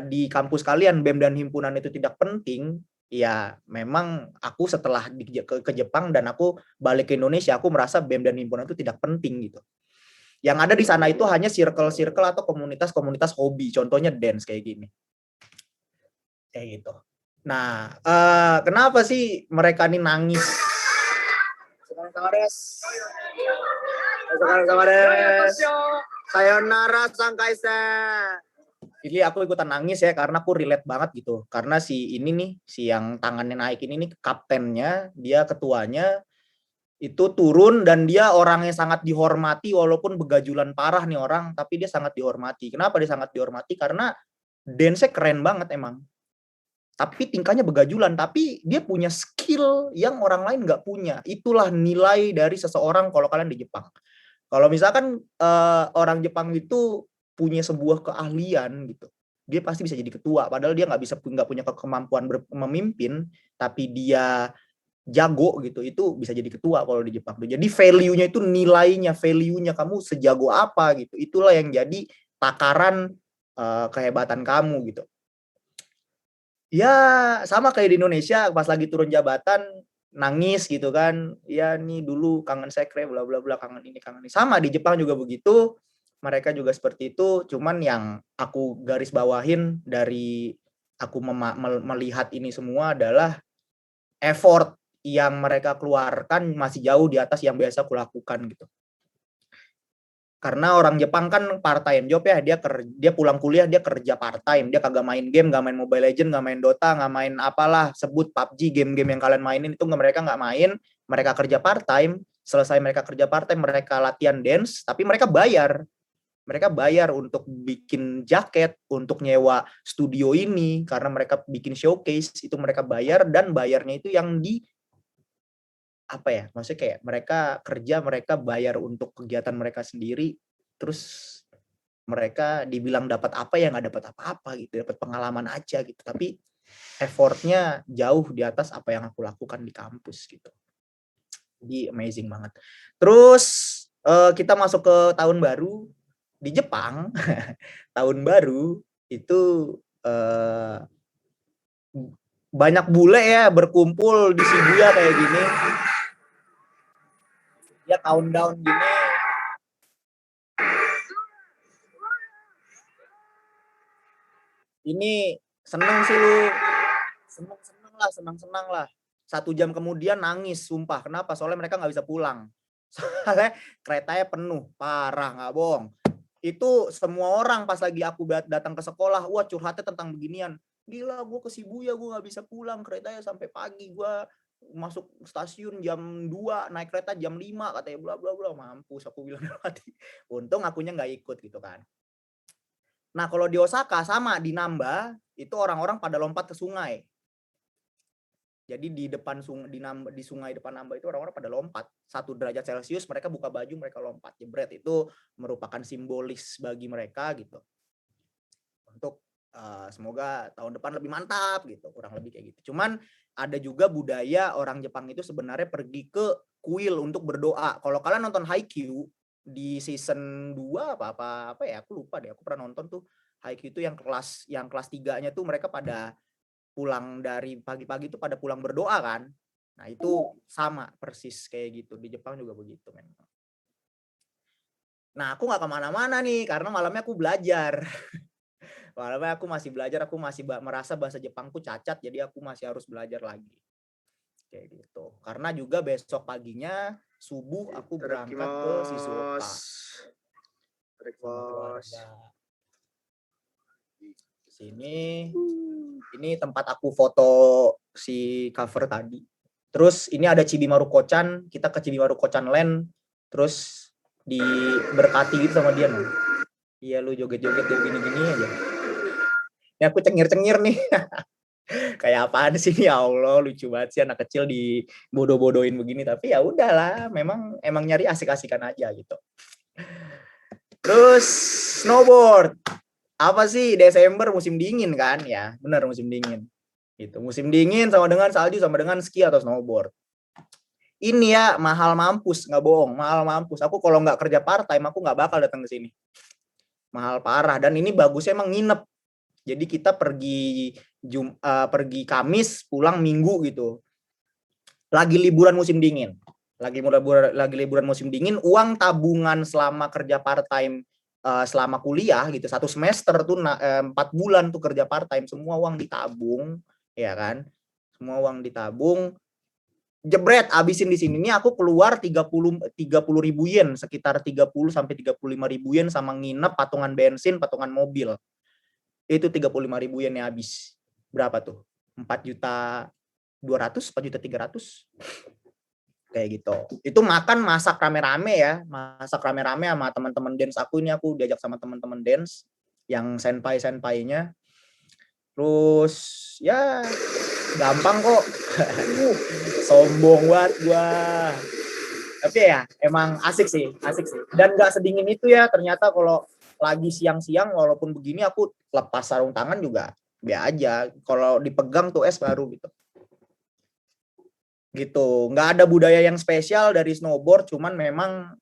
di kampus kalian BEM dan himpunan itu tidak penting, ya memang aku setelah ke Jepang dan aku balik ke Indonesia, aku merasa BEM dan himpunan itu tidak penting gitu. Yang ada di sana itu hanya circle-circle atau komunitas-komunitas hobi, contohnya dance kayak gini. Kayak gitu. Nah, kenapa sih mereka ini nangis sama des. Sama des. Sayonara Sangkaisa. Ini aku ikutan nangis ya karena aku relate banget gitu. Karena si ini nih, si yang tangannya naik ini nih kaptennya, dia ketuanya itu turun dan dia orangnya sangat dihormati walaupun begajulan parah nih orang, tapi dia sangat dihormati. Kenapa dia sangat dihormati? Karena dance-nya keren banget emang. Tapi tingkahnya begajulan, tapi dia punya skill yang orang lain nggak punya. Itulah nilai dari seseorang kalau kalian di Jepang. Kalau misalkan orang Jepang itu punya sebuah keahlian gitu, dia pasti bisa jadi ketua. Padahal dia nggak punya kemampuan memimpin, tapi dia jago gitu, itu bisa jadi ketua kalau di Jepang. Jadi value-nya itu nilainya, value-nya kamu sejago apa gitu. Itulah yang jadi takaran kehebatan kamu gitu. Ya sama kayak di Indonesia pas lagi turun jabatan nangis gitu kan, ya nih dulu kangen sekre bla bla bla, kangen ini kangen ini. Sama di Jepang juga begitu, mereka juga seperti itu. Cuman yang aku garis bawahin dari aku melihat ini semua adalah effort yang mereka keluarkan masih jauh di atas yang biasa aku lakukan gitu. Karena orang Jepang kan part time job ya, dia pulang kuliah dia kerja part time, dia kagak main game, nggak main Mobile Legends, nggak main Dota, nggak main apalah sebut PUBG, game-game yang kalian mainin itu mereka nggak main, mereka kerja part time. Selesai mereka kerja part time, mereka latihan dance, tapi mereka bayar untuk bikin jaket, untuk nyewa studio ini, karena mereka bikin showcase itu mereka bayar, dan bayarnya itu yang di apa ya, maksudnya kayak mereka kerja, mereka bayar untuk kegiatan mereka sendiri, terus mereka dibilang dapat apa ya nggak dapat apa-apa gitu, dapat pengalaman aja gitu, tapi effortnya jauh di atas apa yang aku lakukan di kampus gitu. Jadi amazing banget. Terus kita masuk ke tahun baru di Jepang. Tahun baru itu banyak bule ya berkumpul di Shibuya kayak gini. Ya countdown gini. Ini seneng sih lu. Seneng lah. 1 jam kemudian nangis, sumpah. Kenapa? Soalnya mereka nggak bisa pulang. Soalnya keretanya penuh, parah nggak bohong. Itu semua orang pas lagi aku datang ke sekolah, wah curhatnya tentang beginian. Gila, gue ke Shibuya, gue nggak bisa pulang, keretanya sampai pagi, gue masuk stasiun jam 2, naik kereta jam 5, katanya bla bla bla. Mampus, aku bilang mati. Untung akunya nggak ikut gitu kan. Nah kalau di Osaka sama di Namba itu orang-orang pada lompat ke sungai. Jadi di depan di sungai depan Namba itu orang-orang pada lompat 1 derajat Celcius, mereka buka baju, mereka lompat jebret. Itu merupakan simbolis bagi mereka gitu. Untuk semoga tahun depan lebih mantap gitu, kurang lebih kayak gitu. Cuman ada juga budaya orang Jepang itu sebenarnya pergi ke kuil untuk berdoa. Kalau kalian nonton Haikyuu di season 2 apa ya, aku lupa deh, aku pernah nonton tuh Haikyuu itu yang kelas 3-nya tuh mereka pada pulang dari pagi-pagi itu pada pulang berdoa kan. Nah itu sama persis kayak gitu, di Jepang juga begitu memang. Nah aku nggak kemana-mana nih karena malamnya aku belajar. Malamnya aku masih belajar, aku masih merasa bahasa Jepangku cacat, jadi aku masih harus belajar lagi. Kayak gitu. Karena juga besok paginya subuh aku berangkat ke Shizuoka. Sini, ini tempat aku foto si cover tadi. Terus ini ada Chibimaru-Kochan, kita ke Chibimaru-Kochan Land, terus diberkati gitu sama dia. Iya lu joget-joget kayak gini-gini aja. Ini aku cengir-cengir nih. Kayak apaan sih, ya Allah, lucu banget sih anak kecil dibodoh-bodohin begini, tapi ya udahlah, emang nyari asik-asikan aja gitu. Terus snowboard. Apa sih, Desember musim dingin kan ya, benar musim dingin. Gitu. Musim dingin sama dengan salju sama dengan ski atau snowboard. Ini ya mahal mampus, nggak bohong, mahal mampus. Aku kalau nggak kerja part time aku nggak bakal datang ke sini. Mahal parah, dan ini bagusnya emang nginep. Jadi kita pergi Kamis, pulang Minggu gitu. Lagi liburan musim dingin. Lagi liburan musim dingin, uang tabungan selama kerja part time selama kuliah gitu, 1 semester tuh 4 bulan tuh kerja part time, semua uang ditabung, ya kan? Semua uang ditabung. jebret abisin di sini. Ini aku keluar 30 ribu yen, sekitar 30 sampai 35 ribu yen sama nginep, patungan bensin, patungan mobil. Itu 35 ribu yen yang habis. Berapa tuh? 4.200.000, 4.300.000. Kayak gitu. Itu makan masak rame-rame ya, masak rame-rame sama teman-teman dance aku. Ini aku diajak sama teman-teman dance yang senpai-senpainya. Terus ya gampang kok. Sombong banget gua. Tapi ya emang asik sih. Dan gak sedingin itu ya, ternyata kalau lagi siang-siang walaupun begini aku lepas sarung tangan juga biasa aja. Kalau dipegang tuh es baru gitu. Nggak ada budaya yang spesial dari snowboard, cuman memang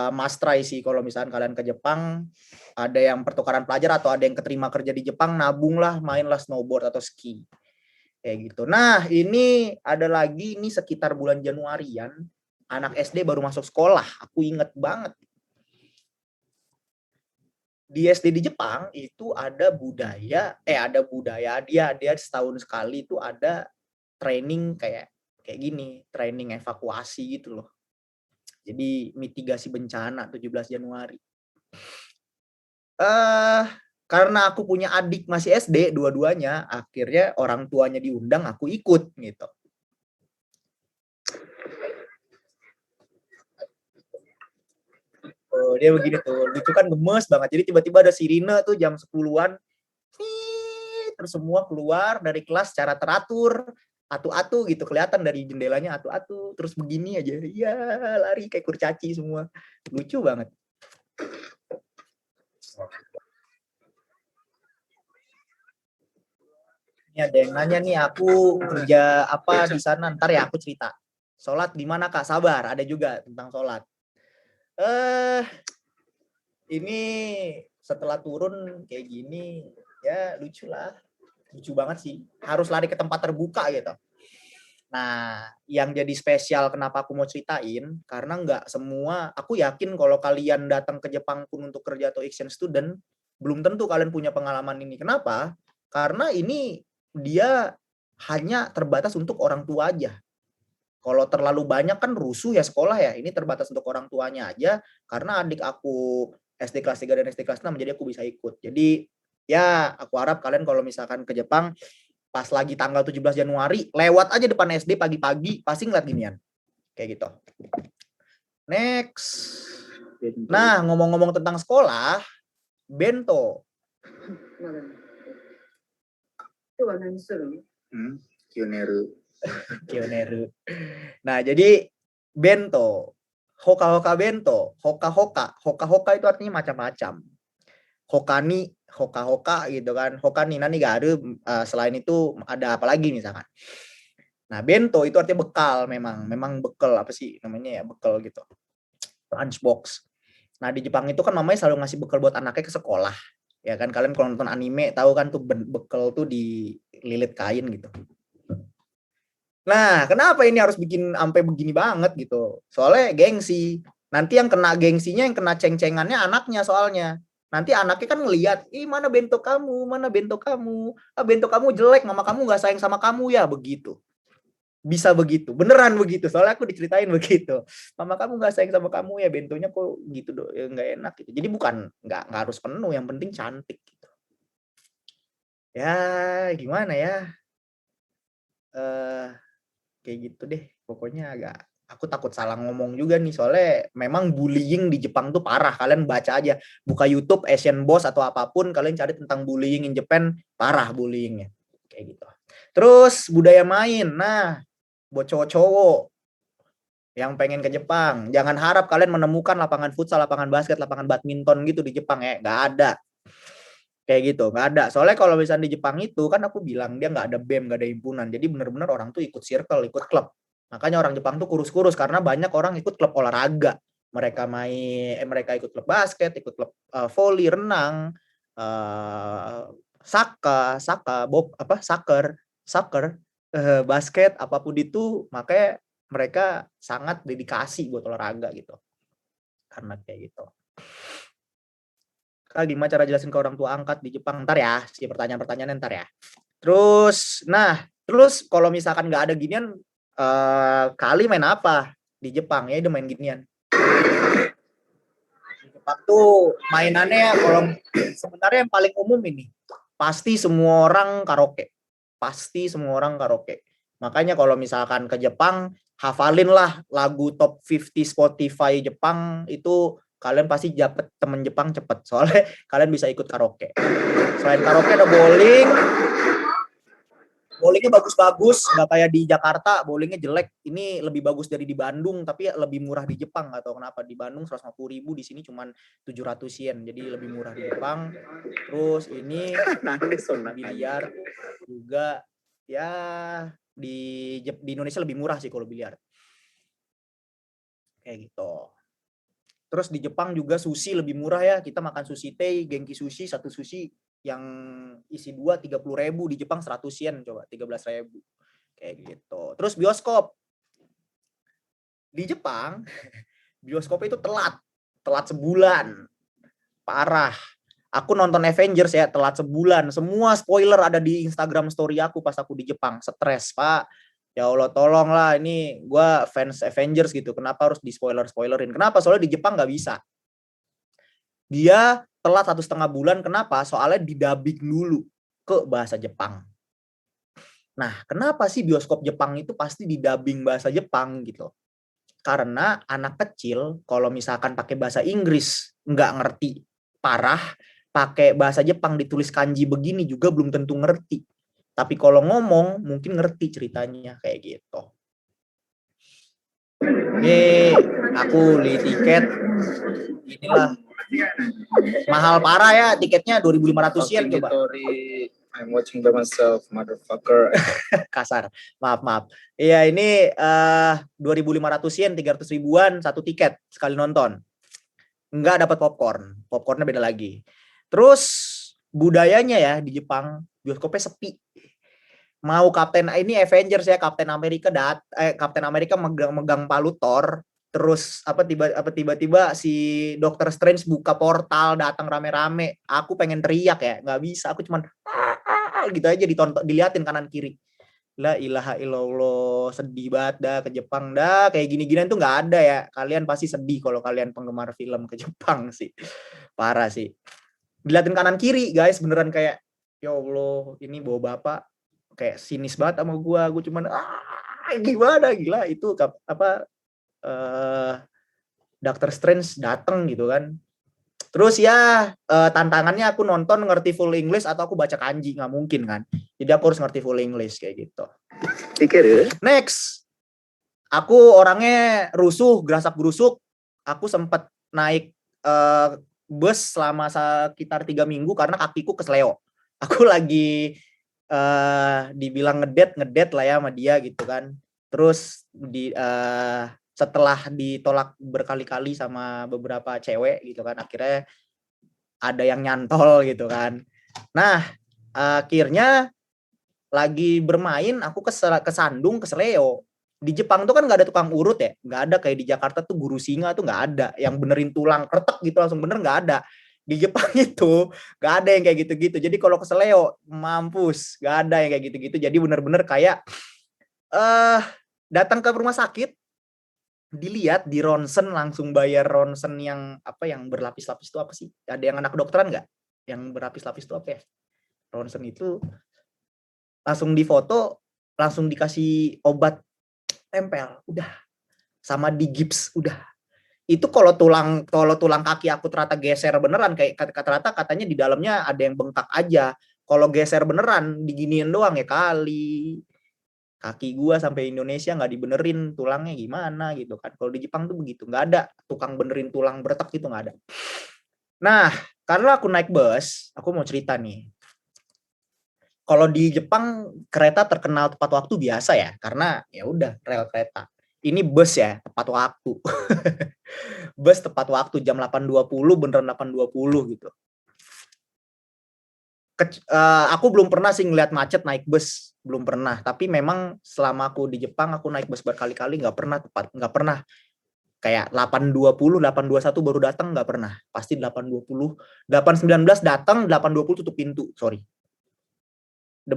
must try sih kalau misalkan kalian ke Jepang, ada yang pertukaran pelajar atau ada yang keterima kerja di Jepang, nabunglah, mainlah snowboard atau ski kayak gitu. Nah ini ada lagi, ini sekitar bulan Januarian, anak SD baru masuk sekolah, aku inget banget. Di SD di Jepang itu ada budaya dia setahun sekali itu ada training kayak gini, training evakuasi gitu loh. Jadi mitigasi bencana 17 Januari. Karena aku punya adik masih SD dua-duanya, akhirnya orang tuanya diundang, aku ikut gitu. Dia begini tuh, lucu kan, gemes banget. Jadi tiba-tiba ada sirine tuh jam 10-an. Terus semua keluar dari kelas secara teratur, atu-atu gitu, kelihatan dari jendelanya atu-atu, terus begini aja, ya lari kayak kurcaci semua, lucu banget. Ini ada yang nanya nih, aku kerja apa di sana, ntar ya aku cerita. Sholat di mana Kak? Sabar, ada juga tentang sholat. Ini setelah turun kayak gini, ya lucu lah. Lucu banget sih, harus lari ke tempat terbuka gitu. Nah, yang jadi spesial kenapa aku mau ceritain, karena nggak semua, aku yakin kalau kalian datang ke Jepang pun untuk kerja atau exchange student, belum tentu kalian punya pengalaman ini. Kenapa? Karena ini dia hanya terbatas untuk orang tua aja. Kalau terlalu banyak kan rusuh ya sekolah ya, ini terbatas untuk orang tuanya aja, karena adik aku SD kelas 3 dan SD kelas 6, jadi aku bisa ikut. Jadi ya aku harap kalian kalau misalkan ke Jepang pas lagi tanggal 17 Januari lewat aja depan SD pagi-pagi, pasti ngeliat ginian kayak gitu. Next. Nah, ngomong-ngomong tentang sekolah, bento. Kioneru. Nah, jadi bento, hoka-hoka bento, hoka-hoka itu artinya macam-macam. Hokani, hoka-hoka gitu kan. Hokani nani garu, selain itu ada apa lagi misalkan. Nah, bento itu artinya bekal, memang bekal, apa sih namanya ya, bekal gitu. Lunchbox. Nah, di Jepang itu kan mamanya selalu ngasih bekal buat anaknya ke sekolah. Ya kan, kalian kalau nonton anime tahu kan tuh bekal tuh dililit kain gitu. Nah, kenapa ini harus bikin sampai begini banget gitu? Soalnya gengsi. Nanti yang kena gengsinya, yang kena ceng-cengannya anaknya soalnya. Nanti anaknya kan ngelihat, ih mana bento kamu, bento kamu jelek, mama kamu nggak sayang sama kamu ya, begitu. Bisa begitu, beneran begitu. Soalnya aku diceritain begitu. Mama kamu nggak sayang sama kamu ya, bentonya kok gitu doh, ya nggak enak gitu. Jadi bukan nggak harus penuh, yang penting cantik gitu. Ya gimana ya? Kayak gitu deh, pokoknya aku takut salah ngomong juga nih, soalnya memang bullying di Jepang tuh parah. Kalian baca aja, buka YouTube Asian Boss atau apapun, kalian cari tentang bullying in Japan, parah bullyingnya kayak gitu. Terus budaya main, nah buat cowok-cowok yang pengen ke Jepang, jangan harap kalian menemukan lapangan futsal, lapangan basket, lapangan badminton gitu di Jepang ya, nggak ada. Kayak gitu, nggak ada. Soalnya kalau misalnya di Jepang itu, kan aku bilang dia nggak ada BEM, nggak ada himpunan. Jadi benar-benar orang tuh ikut circle, ikut klub. Makanya orang Jepang tuh kurus-kurus, karena banyak orang ikut klub olahraga. Mereka ikut klub basket, ikut klub volley, renang, soccer, basket, apapun itu. Makanya mereka sangat dedikasi buat olahraga gitu. Karena kayak gitu. Gimana cara jelasin ke orang tua angkat di Jepang? Ntar ya, si pertanyaan-pertanyaannya ntar ya. Terus kalau misalkan nggak ada ginian, Kali main apa di Jepang ya, dia main ginian. Di Jepang tuh mainannya kalau sebenarnya yang paling umum ini pasti semua orang karaoke. Pasti semua orang karaoke. Makanya kalau misalkan ke Jepang, hafalin lah lagu top 50 Spotify Jepang itu, kalian pasti dapet temen Jepang cepet. Soalnya kalian bisa ikut karaoke. Selain karaoke ada bowling. Bowlingnya bagus-bagus, nggak kayak di Jakarta, bowlingnya jelek. Ini lebih bagus dari di Bandung, tapi lebih murah di Jepang. Nggak tahu kenapa, di Bandung 150.000, di sini cuma 700 yen, jadi lebih murah di Jepang. Terus ini biliar juga, ya di Indonesia lebih murah sih kalau biliar. Kayak gitu. Terus di Jepang juga sushi lebih murah ya, kita makan sushi tei, Genki sushi, satu sushi yang isi 30.000, di Jepang 100 yen, coba 13.000 kayak gitu. Terus bioskop di Jepang, bioskop itu telat sebulan, parah. Aku nonton Avengers ya telat sebulan, semua spoiler ada di Instagram story aku pas aku di Jepang, stres Pak. Ya Allah tolonglah, ini gue fans Avengers gitu, kenapa harus di spoilerin? Kenapa? Soalnya di Jepang nggak bisa. Dia telat 1,5 bulan, kenapa? Soalnya didubbing dulu ke bahasa Jepang. Nah, kenapa sih bioskop Jepang itu pasti didubbing bahasa Jepang gitu? Karena anak kecil kalau misalkan pakai bahasa Inggris nggak ngerti, parah. Pakai bahasa Jepang ditulis kanji begini juga belum tentu ngerti. Tapi kalau ngomong mungkin ngerti ceritanya kayak gitu. Ini aku beli tiket, inilah mahal parah ya tiketnya, 2.500 yen coba. I'm watching by myself, motherfucker. Kasar, maaf. Iya ini 2.500 yen, 300 ribuan satu tiket sekali nonton. Enggak dapat popcorn, popcornnya beda lagi. Terus budayanya ya di Jepang, bioskopnya sepi. Mau Kapten ini Avengers ya, Kapten Amerika megang palu Thor, terus tiba-tiba si Doctor Strange buka portal, datang rame-rame. Aku pengen teriak ya, nggak bisa. Aku cuman gitu aja diliatin kanan kiri. La ilaha illallah, sedih banget dah ke Jepang dah. Kayak gini-ginian tuh nggak ada ya. Kalian pasti sedih kalau kalian penggemar film ke Jepang sih. Parah sih. Diliatin kanan kiri guys, beneran kayak ya Allah, ini bawa bapak kayak sinis banget sama gue cuman gimana, gila itu Doctor Strange dateng gitu kan. Terus ya tantangannya aku nonton ngerti full English atau aku baca kanji, nggak mungkin kan, jadi aku harus ngerti full English kayak gitu. Next, aku orangnya rusuh, gerasak gerusuk. Aku sempat naik bus selama sekitar 3 minggu karena kakiku kesleo. Aku lagi dibilang ngedet lah ya sama dia gitu kan. Terus setelah ditolak berkali-kali sama beberapa cewek gitu kan, akhirnya ada yang nyantol gitu kan. Nah akhirnya lagi bermain aku kesandung, kesleo. Di Jepang tuh kan nggak ada tukang urut ya, nggak ada kayak di Jakarta tuh guru singa tuh nggak ada yang benerin tulang kretek gitu langsung bener, nggak ada. Di Jepang itu nggak ada yang kayak gitu-gitu. Jadi kalau kesleo mampus, nggak ada yang kayak gitu-gitu. Jadi bener-bener kayak datang ke rumah sakit, dilihat di ronsen, langsung bayar ronsen yang yang berlapis-lapis itu apa sih? Ada yang anak kedokteran nggak? Yang berlapis-lapis itu apa ya? Ronsen itu langsung difoto, langsung dikasih obat tempel, udah, sama di gips, udah. Itu kalau tulang kaki aku ternyata geser beneran, kayak ternyata katanya di dalamnya ada yang bengkak aja. Kalau geser beneran diginiin doang ya kali. Kaki gua sampai Indonesia nggak dibenerin tulangnya gimana gitu kan. Kalau di Jepang tuh begitu, nggak ada tukang benerin tulang beretak gitu, nggak ada. Nah, karena aku naik bus, aku mau cerita nih. Kalau di Jepang kereta terkenal tepat waktu biasa ya, karena ya udah rel kereta. Ini bus ya, tepat waktu. Bus tepat waktu, jam 8.20 beneran 8.20 gitu. Aku belum pernah sih ngeliat macet naik bus, belum pernah. Tapi memang selama aku di Jepang aku naik bus berkali-kali nggak pernah kayak 8.20, 8.21 baru datang, nggak pernah. Pasti 8.20, 8.19 datang, 8.20 tutup pintu, sorry. The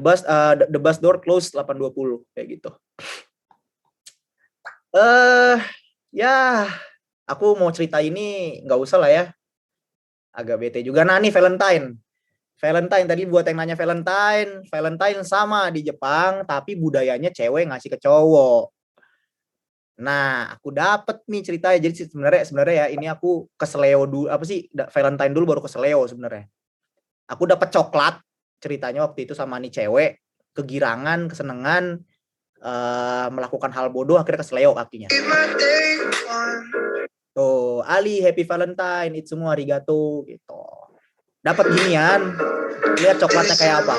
bus door close 8.20 kayak gitu. Ya, aku mau cerita ini nggak usah lah ya. Agak bete juga. Nah nih Valentine. Valentine tadi buat yang nanya Valentine sama di Jepang, tapi budayanya cewek ngasih ke cowok. Nah, aku dapet nih ceritanya. Jadi sebenarnya ya ini aku keseleo dulu, apa sih? Valentine dulu baru keseleo sebenarnya. Aku dapet coklat ceritanya waktu itu sama nih cewek, kegirangan, kesenengan, melakukan hal bodoh akhirnya keseleo kakinya. Tuh, Ali Happy Valentine, itu semua arigato gitu. Dapat ginian, lihat coklatnya kayak apa.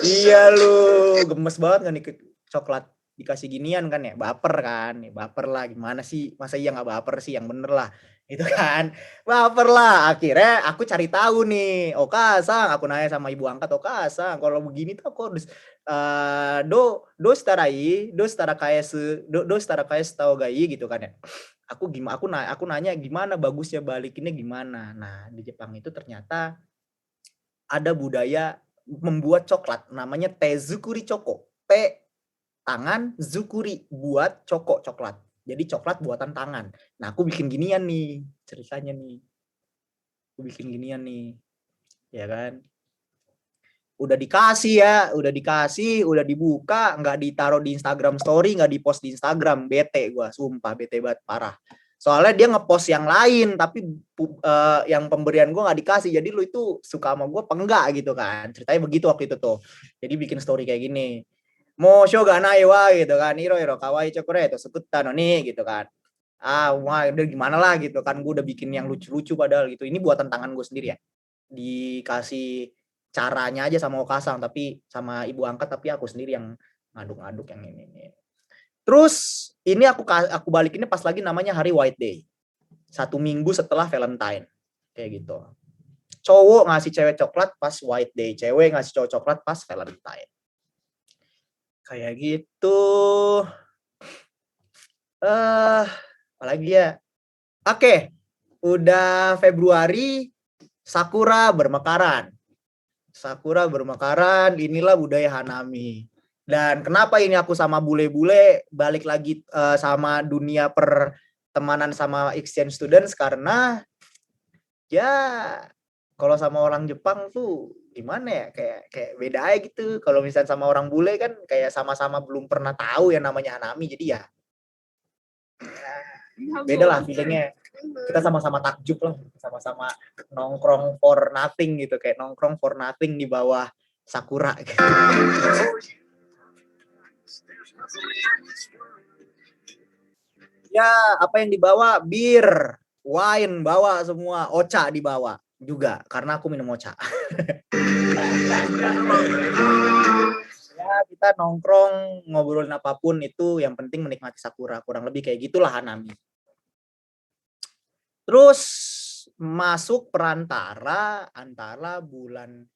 Iya lu, gemes banget kan nih coklat dikasih ginian kan ya, baper kan, ya, baper lah gimana sih, masa iya nggak baper sih, yang bener lah, itu kan, baper lah. Akhirnya aku cari tahu nih, Oka-san, aku nanya sama ibu angkat, Oka-san, kalau begini tuh aku harus do setara kayak tahu gai gitu kan ya. Aku nanya gimana bagusnya balikinnya gimana. Nah di Jepang itu ternyata ada budaya membuat coklat namanya tezukuri choko. Tangan, zukuri buat coklat. Jadi coklat buatan tangan. Nah aku bikin ginian nih ceritanya nih. Ya kan. Udah dikasih, udah dibuka, nggak ditaruh di Instagram story, nggak dipost di Instagram, bete gue, sumpah bete banget parah. Soalnya dia ngepost yang lain, tapi yang pemberian gue nggak dikasih, jadi lu itu suka sama gue apa enggak gitu kan, ceritanya begitu waktu itu tuh. Jadi bikin story kayak gini, mo shoga nai wa gitu kan, iro kawaii chocolate sekutta no nih gitu kan. Wah udah gimana lah gitu kan, gue udah bikin yang lucu-lucu padahal gitu, ini buatan tangan gue sendiri ya, dikasih caranya aja sama Okasang, tapi sama ibu angkat, tapi aku sendiri yang ngaduk-ngaduk yang ini. Terus ini aku balikinnya pas lagi namanya hari White Day, 1 minggu setelah Valentine kayak gitu. Cowok ngasih cewek coklat pas White Day, cewek ngasih cowok coklat pas Valentine kayak gitu. Apalagi ya, oke, udah Februari, sakura bermekaran, inilah budaya Hanami. Dan kenapa ini aku sama bule-bule balik lagi sama dunia pertemanan sama exchange students, karena ya kalau sama orang Jepang tuh gimana ya, kayak beda aja gitu. Kalau misalnya sama orang bule kan kayak sama-sama belum pernah tahu yang namanya Hanami, jadi ya beda lah feelingnya. Kita sama-sama takjub lah, sama-sama nongkrong for nothing gitu, kayak nongkrong for nothing di bawah sakura gitu. Ya, apa yang dibawa? Bir, wine bawa semua, ocha dibawa juga karena aku minum ocha. Ya, kita nongkrong ngobrolin apapun itu, yang penting menikmati sakura, kurang lebih kayak gitulah Hanami. Terus masuk perantara antara bulan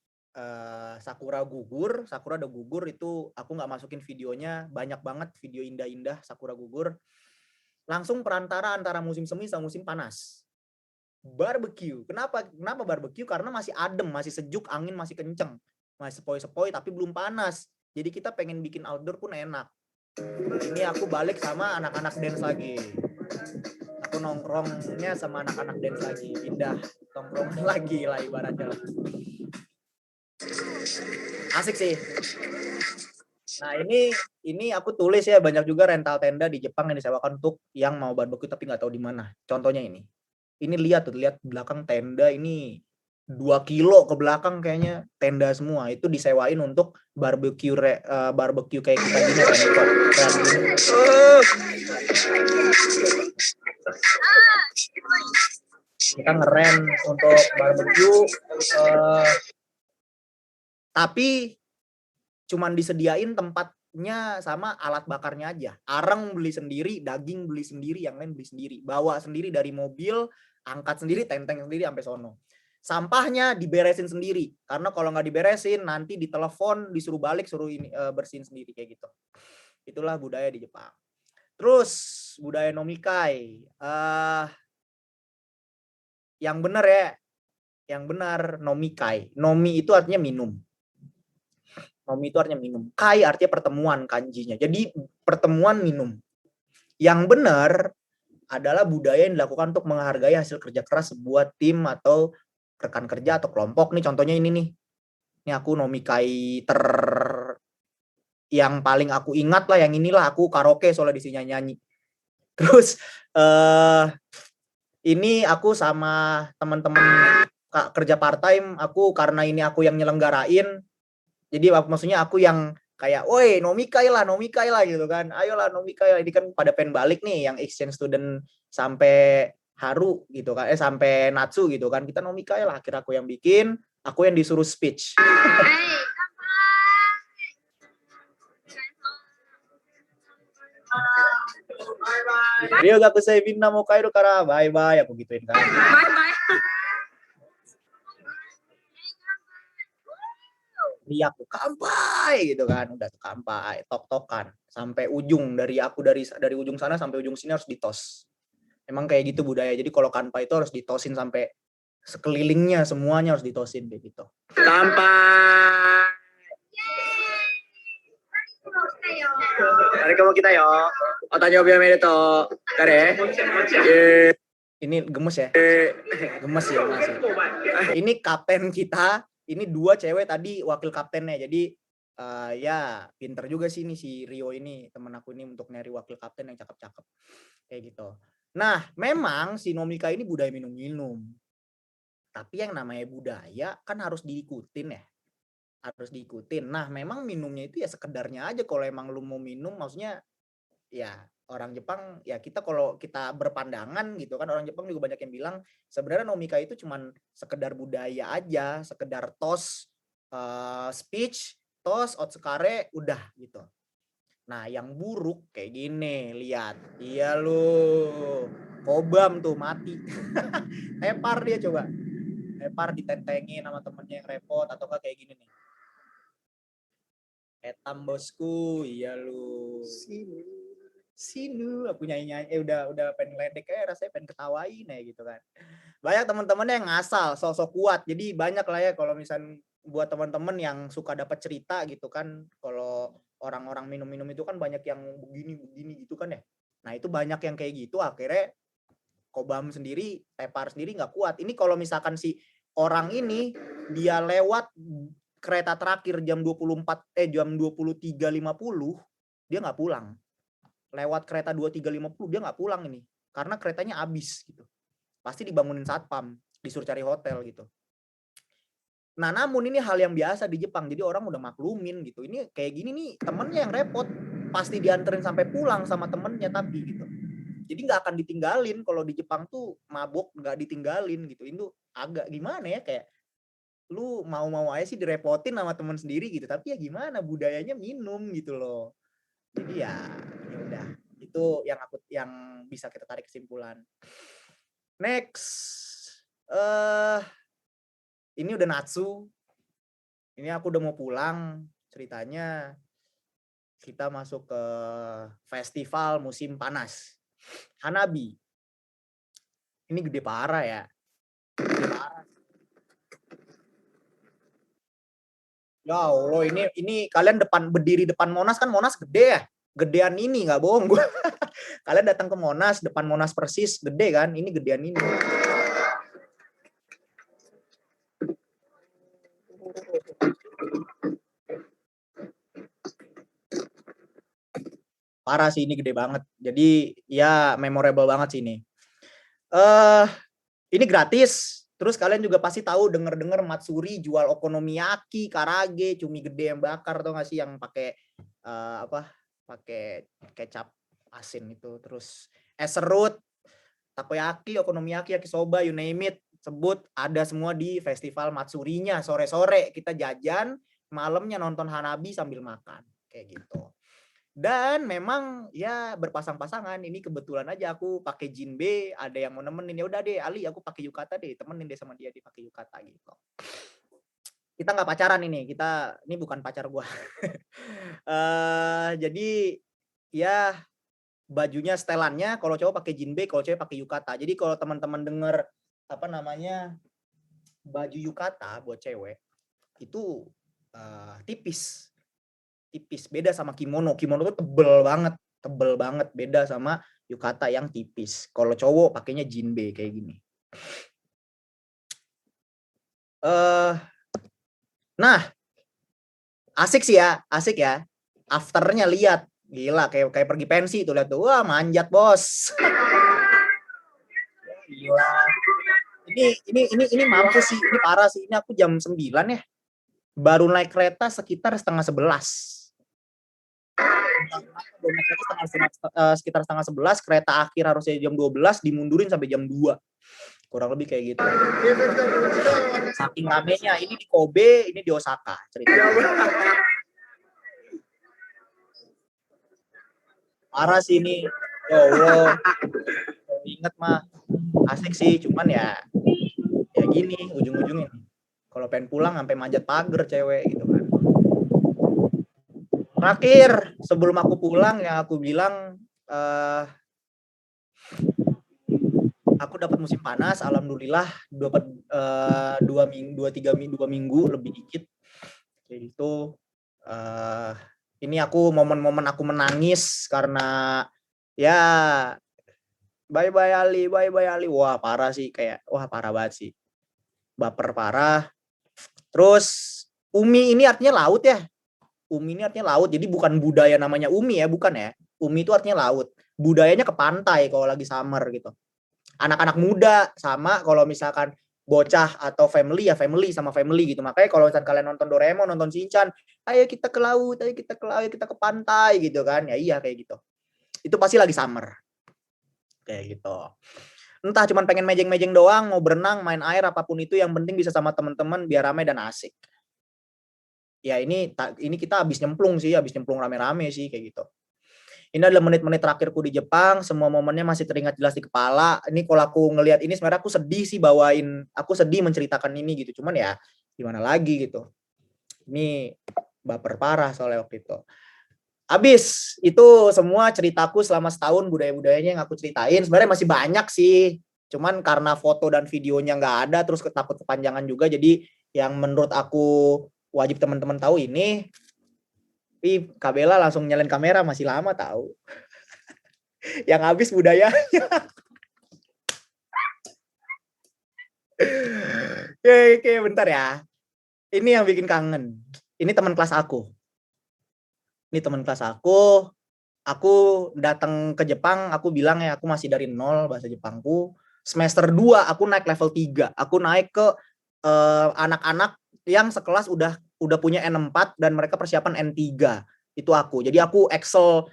sakura udah gugur, itu aku nggak masukin videonya, banyak banget video indah-indah sakura gugur. Langsung perantara antara musim semi sama musim panas, barbecue. Kenapa barbecue? Karena masih adem, masih sejuk, angin masih kenceng, masih sepoi-sepoi tapi belum panas, jadi kita pengen bikin outdoor pun enak. Ini aku balik sama anak-anak dance lagi, aku nongkrongnya sama anak-anak dance lagi, pindah nongkrong lagi lah ibaratnya. Asik sih. Nah ini aku tulis ya, banyak juga rental tenda di Jepang yang disewakan untuk yang mau barbecue tapi nggak tahu di mana. Contohnya ini lihat belakang tenda ini 2 kilo ke belakang kayaknya tenda semua, itu disewain untuk barbecue kayak kita gini kan. Kita ngeren untuk barbecue, tapi cuman disediain tempatnya sama alat bakarnya aja. Areng beli sendiri, daging beli sendiri, yang lain beli sendiri. Bawa sendiri dari mobil, angkat sendiri, tenteng sendiri sampai sono. Sampahnya diberesin sendiri, karena kalau nggak diberesin nanti ditelepon, disuruh balik, suruh bersihin sendiri kayak gitu. Itulah budaya di Jepang. Terus budaya nomikai, yang benar nomikai. Nomi itu artinya minum. Nomi itu artinya minum. Kai artinya pertemuan kanjinya. Jadi pertemuan minum. Yang benar adalah budaya yang dilakukan untuk menghargai hasil kerja keras sebuah tim atau rekan kerja atau kelompok. Nih contohnya ini nih. Ini aku nomikai yang paling aku ingat lah, yang inilah aku karaoke soalnya di sini nyanyi. Terus ini aku sama teman-teman kerja part time, aku karena ini aku yang nyelenggarain. Jadi maksudnya aku yang kayak, woi nomikai lah gitu kan. Ayolah nomikai lah. Ini kan pada pengen balik nih yang exchange student sampai Haru gitu kan. Sampai Natsu gitu kan. Kita nomikai lah. Akhirnya aku yang bikin, aku yang disuruh speech. Rio gakusei minna mo kairu kara bye bye, aku gituin kan. Riak tuh kampai gitu kan, udah tuh kampai, tok-tokan sampai ujung, dari ujung sana sampai ujung sini harus ditos. Emang kayak gitu budaya. Jadi kalau kanpai itu harus ditosin sampai sekelilingnya semuanya harus ditosin kayak gitu. Kampai. Hari kamu kita yo. Otanya obiamedeto. Kare. Ini gemes ya. Gemes ya masih. Ini kapten kita. Ini 2 cewek tadi wakil kaptennya. Jadi ya pinter juga sih ini si Rio ini, temen aku ini, untuk nyari wakil kapten yang cakep-cakep. Kayak gitu. Nah, memang si Nomika ini budaya minum-minum. Tapi yang namanya budaya kan harus diikutin ya. Harus diikutin. Nah, memang minumnya itu ya sekedarnya aja. Kalau emang lu mau minum, maksudnya ya orang Jepang, ya kita kalau kita berpandangan gitu kan, orang Jepang juga banyak yang bilang sebenarnya Nomika itu cuman sekedar budaya aja, sekedar tos, speech, tos, otsukare, udah gitu. Nah, yang buruk kayak gini, lihat. Iya lu. Kobam tuh mati. Tepar dia coba. Tepar ditentengin sama temennya yang repot, atau kayak gini nih. Etam bosku, iya lu. Sinu, aku nyanyi udah pengen ledek kayak rasanya pengen ketawain ya gitu kan. Banyak teman-temannya yang ngasal, sosok kuat. Jadi banyak lah ya kalau misalnya buat teman-teman yang suka dapat cerita gitu kan, kalau orang-orang minum-minum itu kan banyak yang begini gitu kan ya. Nah, itu banyak yang kayak gitu, akhirnya Kobam sendiri, Tepar sendiri nggak kuat. Ini kalau misalkan si orang ini dia lewat kereta terakhir jam 23.50, dia nggak pulang. Lewat kereta 23.50 dia nggak pulang ini, karena keretanya habis gitu. Pasti dibangunin satpam, disuruh cari hotel gitu. Nah, namun ini hal yang biasa di Jepang, jadi orang udah maklumin gitu. Ini kayak gini nih, temennya yang repot, pasti dianterin sampai pulang sama temennya tapi gitu. Jadi nggak akan ditinggalin. Kalau di Jepang tuh mabok nggak ditinggalin gitu. Itu agak gimana ya, kayak lu mau-mau aja sih direpotin sama temen sendiri gitu, tapi ya gimana, budayanya minum gitu loh. Jadi ya udah, itu yang bisa kita tarik kesimpulan. Next, ini udah Natsu. Ini aku udah mau pulang. Ceritanya kita masuk ke festival musim panas, Hanabi. Ini gede parah ya. Gede parah. Ya Allah, ini kalian berdiri depan Monas, kan Monas gede ya. Gedean ini, nggak bohong gue. Kalian datang ke Monas, depan Monas persis, gede kan? Ini gedean ini. Parah sih, ini gede banget. Jadi ya memorable banget sih ini. Ini gratis. Terus kalian juga pasti tahu, denger Matsuri jual okonomiyaki, karage, cumi gede yang bakar, tau gak sih, yang pakai pakai kecap asin itu. Terus es serut, takoyaki, okonomiyaki, yakisoba, you name it, sebut ada semua di festival Matsurinya. Sore-sore kita jajan, malamnya nonton Hanabi sambil makan kayak gitu. Dan memang ya berpasang-pasangan. Ini kebetulan aja aku pakai jinbe, ada yang mau nemenin, ya udah deh Ali, aku pakai yukata deh, temenin deh sama dia dipakai yukata gitu. Kita nggak pacaran ini bukan pacar gua. Jadi ya bajunya setelannya, kalau cowok pakai jinbe, kalau cewek pakai yukata. Jadi kalau teman-teman denger baju yukata buat cewek itu tipis. tipis. Beda sama kimono. Kimono tuh tebel banget. Beda sama yukata yang tipis. Kalau cowok pakainya jinbe kayak gini. Nah, asik ya. Afternya lihat, gila kayak pergi pensi tuh, lihat tuh, wah manjat bos. Gila. Ini mampus sih, ini parah sih. Ini aku jam 9 ya. Baru naik kereta sekitar setengah 11. Sekitar setengah 11, kereta akhir harusnya jam 12, dimundurin sampai jam 2. Kurang lebih kayak gitu. Saking ramenya, ini di Kobe, ini di Osaka ceritanya. Parah sih ini. Ya Allah. Ingat mah asik sih, cuman ya gini ujung-ujungnya. Kalau pengen pulang sampai manjat pagar cewek gitu kan. Terakhir sebelum aku pulang yang aku bilang aku dapat musim panas, alhamdulillah dapat 2 minggu lebih dikit kayak gitu. Ini aku momen-momen aku menangis karena ya bye bye Ali. Wah parah sih, kayak wah parah banget sih, baper parah. Terus Umi ini artinya laut ya. Umi ini artinya laut, jadi bukan budaya namanya Umi ya, bukan ya. Umi itu artinya laut. Budayanya ke pantai kalau lagi summer gitu. Anak-anak muda sama kalau misalkan bocah atau family ya family sama family gitu. Makanya kalau misalkan kalian nonton Doraemon, nonton Shinchan, ayo kita ke laut, ayo kita ke pantai gitu kan. Ya iya kayak gitu. Itu pasti lagi summer. Kayak gitu. Entah cuman pengen mejeng-mejeng doang, mau berenang, main air, apapun itu, yang penting bisa sama teman-teman biar ramai dan asik. Ya ini kita habis nyemplung rame-rame sih kayak gitu. Ini adalah menit-menit terakhirku di Jepang, semua momennya masih teringat jelas di kepala. Ini kalau aku ngelihat ini sebenarnya aku sedih sih aku sedih menceritakan ini gitu. Cuman ya gimana lagi gitu. Ini baper parah soalnya waktu itu. Habis itu semua ceritaku selama setahun, budaya-budayanya yang aku ceritain. Sebenarnya masih banyak sih. Cuman karena foto dan videonya nggak ada, terus takut kepanjangan juga. Jadi yang menurut aku wajib teman-teman tahu ini. Tapi Kak Bella langsung nyalain kamera, masih lama tahu. Yang habis budayanya. Oke, bentar ya. Ini yang bikin kangen. Ini teman kelas aku. Aku datang ke Jepang, aku bilang ya aku masih dari nol bahasa Jepangku. Semester 2 aku naik level 3. Aku naik ke anak-anak yang sekelas udah punya N4 dan mereka persiapan N3. Itu aku. Jadi aku Excel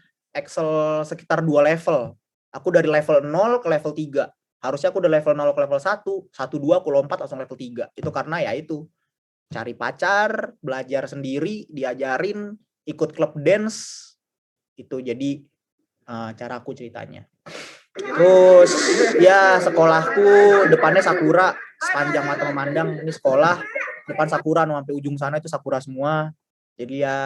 sekitar 2 level. Aku dari level 0 ke level 3. Harusnya aku udah level 0 ke level 1, 2 aku lompat langsung level 3. Itu karena ya itu. Cari pacar, belajar sendiri, diajarin, ikut klub dance. Itu jadi cara aku ceritanya. Terus ya sekolahku depannya sakura, sepanjang mata memandang. Ini sekolah depan sakura, sampai ujung sana itu sakura semua. Jadi ya